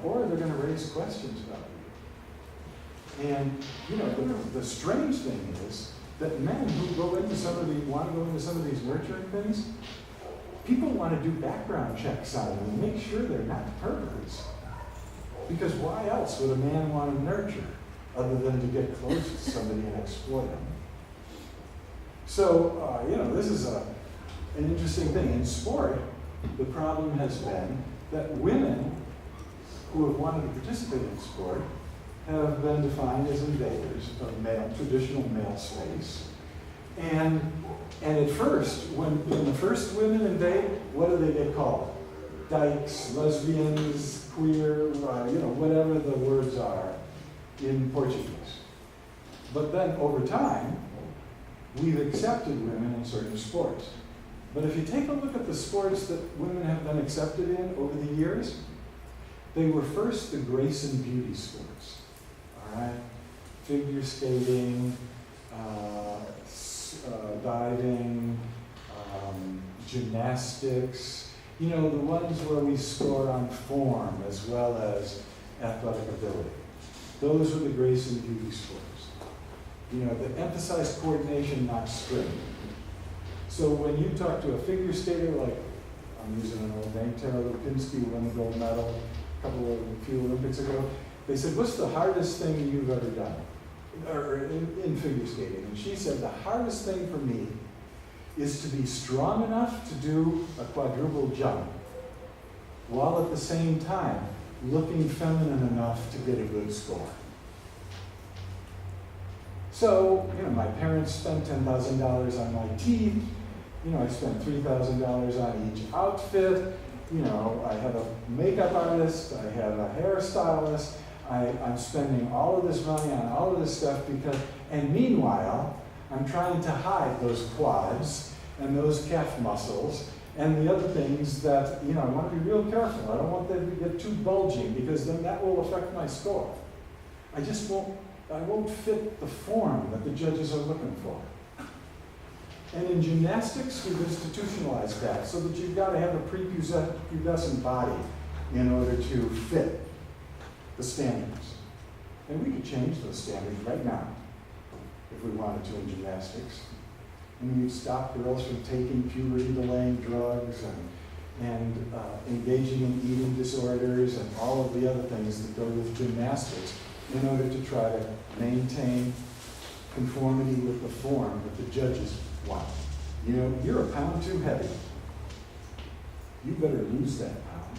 Or they're going to raise questions about you. And, the strange thing is that men who want to go into some of these nurturing things, people want to do background checks on them and make sure they're not perverts. Because why else would a man want to nurture other than to get close to somebody and exploit them? So, this is an interesting thing. In sport, the problem has been that women who have wanted to participate in sport have been defined as invaders of traditional male space. And at first, when the first women invade, what do they get called? Dykes, lesbians, queer, whatever the words are in Portuguese. But then over time, we've accepted women in certain sports. But if you take a look at the sports that women have been accepted in over the years, they were first the grace and beauty sports. All right? Figure skating, diving, gymnastics, the ones where we score on form as well as athletic ability. Those were the grace and beauty sports. That emphasized coordination, not strength. So when you talk to a figure skater, like I'm using an old name, Tara Lipinski, who won the gold medal a few Olympics ago, they said, what's the hardest thing you've ever done or in figure skating? And she said, the hardest thing for me is to be strong enough to do a quadruple jump while at the same time looking feminine enough to get a good score. So, my parents spent $10,000 on my teeth. I spent $3,000 on each outfit. I have a makeup artist, I have a hairstylist, I'm spending all of this money on all of this stuff and meanwhile, I'm trying to hide those quads and those calf muscles And the other things that, I want to be real careful. I don't want them to get too bulging because then that will affect my score. I won't fit the form that the judges are looking for. And in gymnastics, we've institutionalized that so that you've got to have a prepubescent body in order to fit the standards. And we could change those standards right now if we wanted to in gymnastics. And we'd stop girls from taking puberty-delaying drugs and engaging in eating disorders and all of the other things that go with gymnastics in order to try to maintain conformity with the form that the judges want. You're a pound too heavy. You better lose that pound.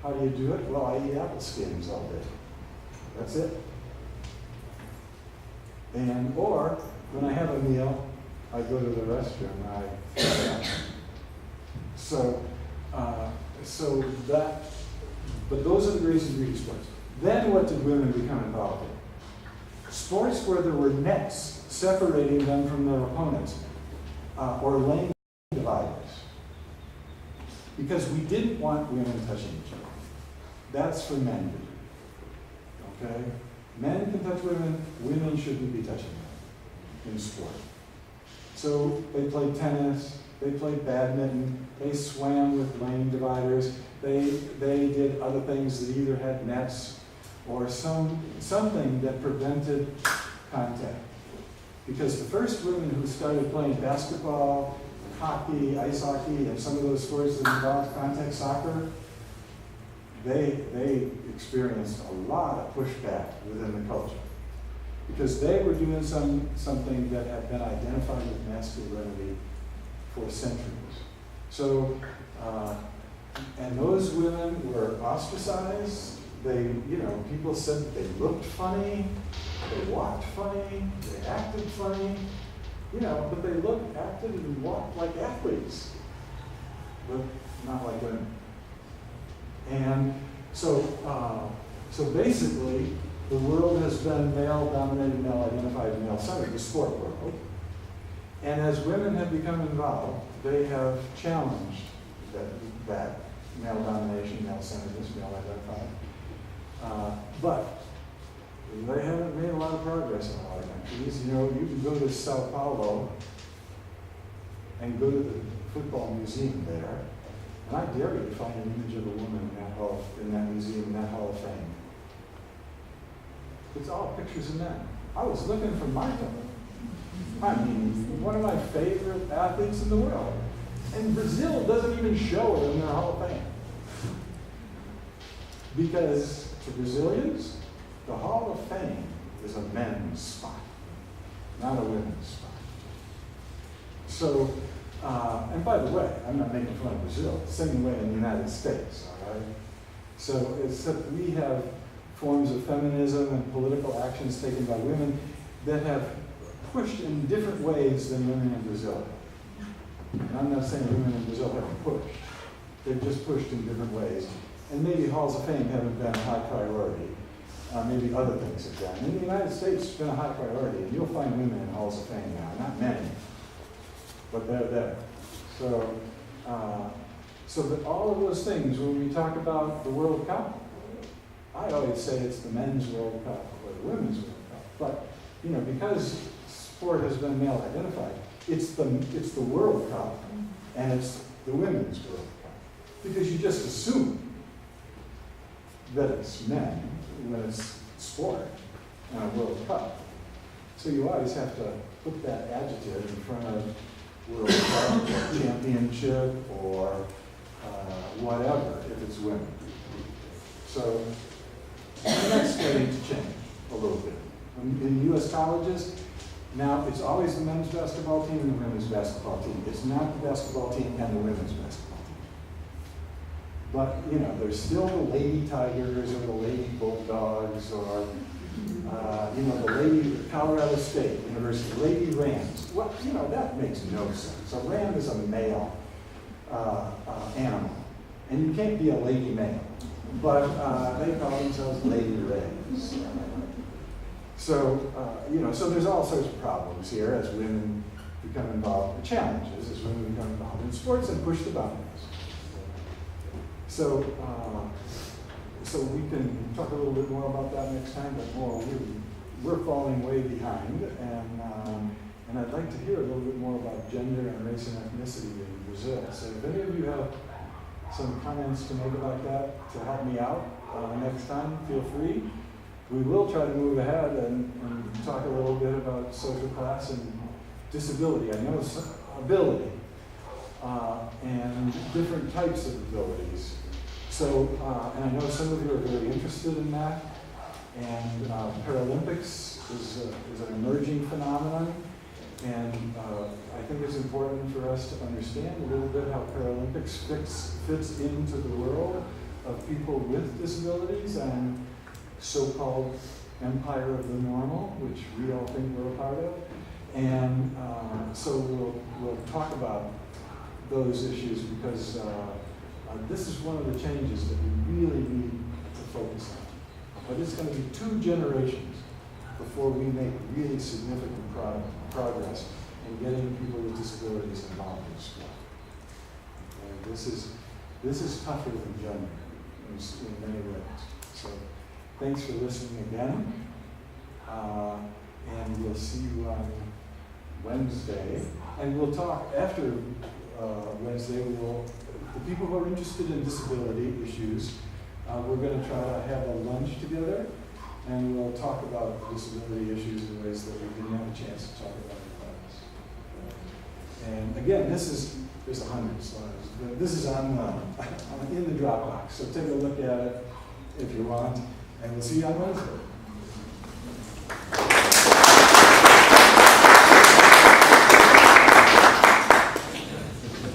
How do you do it? Well, I eat apple skins all day. That's it. Or when I have a meal, I go to the restroom and but those are the reasons we do sports. Then what did women become involved in? Sports where there were nets separating them from their opponents, or lane dividers. Because we didn't want women touching each other. That's for men to do. Okay? Men can touch women, women shouldn't be touching them in sport. So they played tennis, they played badminton, they swam with lane dividers, they did other things that either had nets or something that prevented contact. Because the first women who started playing basketball, hockey, ice hockey, and some of those sports that involved contact soccer, they experienced a lot of pushback within the culture. Because they were doing something that had been identified with masculinity for centuries. So, and those women were ostracized. People said that they looked funny, they walked funny, they acted funny, but they acted and walked like athletes, but not like women. And so basically, the world has been male-dominated, male-identified, male-centered, the sport world. And as women have become involved, they have challenged that male domination, male-centeredness, male-identified. But they haven't made a lot of progress in a lot of countries. You can go to Sao Paulo and go to the football museum there, and I dare you to find an image of a woman in that museum, in that Hall of Fame. It's all pictures of men. I was looking for Marta. One of my favorite athletes in the world. And Brazil doesn't even show her in their Hall of Fame. Because to Brazilians, the Hall of Fame is a men's spot, not a women's spot. So, and by the way, I'm not making fun of Brazil, same way in the United States, all right? So, except we have forms of feminism and political actions taken by women that have pushed in different ways than women in Brazil. And I'm not saying women in Brazil haven't pushed. They've just pushed in different ways. And maybe halls of fame haven't been a high priority. Maybe other things have been. In the United States, it's been a high priority. And you'll find women in halls of fame now. Not many, but they're there. So that all of those things, when we talk about the World Cup, I always say it's the men's World Cup or the women's World Cup. But, because sport has been male identified, it's the World Cup and it's the women's World Cup. Because you just assume that it's men when it's sport and a World Cup. So you always have to put that adjective in front of World Cup or championship or whatever if it's women. So that's starting to change a little bit. In U.S. colleges, now it's always the men's basketball team and the women's basketball team. It's not the basketball team and the women's basketball team. But, there's still the Lady Tigers or the Lady Bulldogs or, the Lady Colorado State University, Lady Rams. Well, that makes no sense. A ram is a male animal, and you can't be a lady male. But they call themselves Lady Rays. So, so there's all sorts of problems here as women become involved, the challenges is when we become involved in sports and push the boundaries. So, so we can talk a little bit more about that next time, but more, we're falling way behind, and I'd like to hear a little bit more about gender and race and ethnicity in Brazil. So if any of you have some comments to make about that to help me out next time, feel free. We will try to move ahead and talk a little bit about social class and disability. I know ability and different types of abilities. So, and I know some of you are very interested in that. And Paralympics is an emerging phenomenon. And I think it's important for us to understand a little bit how Paralympics fits into the world of people with disabilities and so-called empire of the normal, which we all think we're a part of. And so we'll talk about those issues because this is one of the changes that we really need to focus on. But it's going to be 2 generations before we make really significant progress in getting people with disabilities involved in sport. And this is tougher than gender in many ways. So thanks for listening again. And we'll see you on Wednesday. And we'll talk after Wednesday. The people who are interested in disability issues, we're going to try to have a lunch together. And we'll talk about disability issues in ways that we didn't have a chance to talk about in class. And again, there's 100 slides. But this is in the Dropbox, so take a look at it if you want. And we'll see you on Wednesday.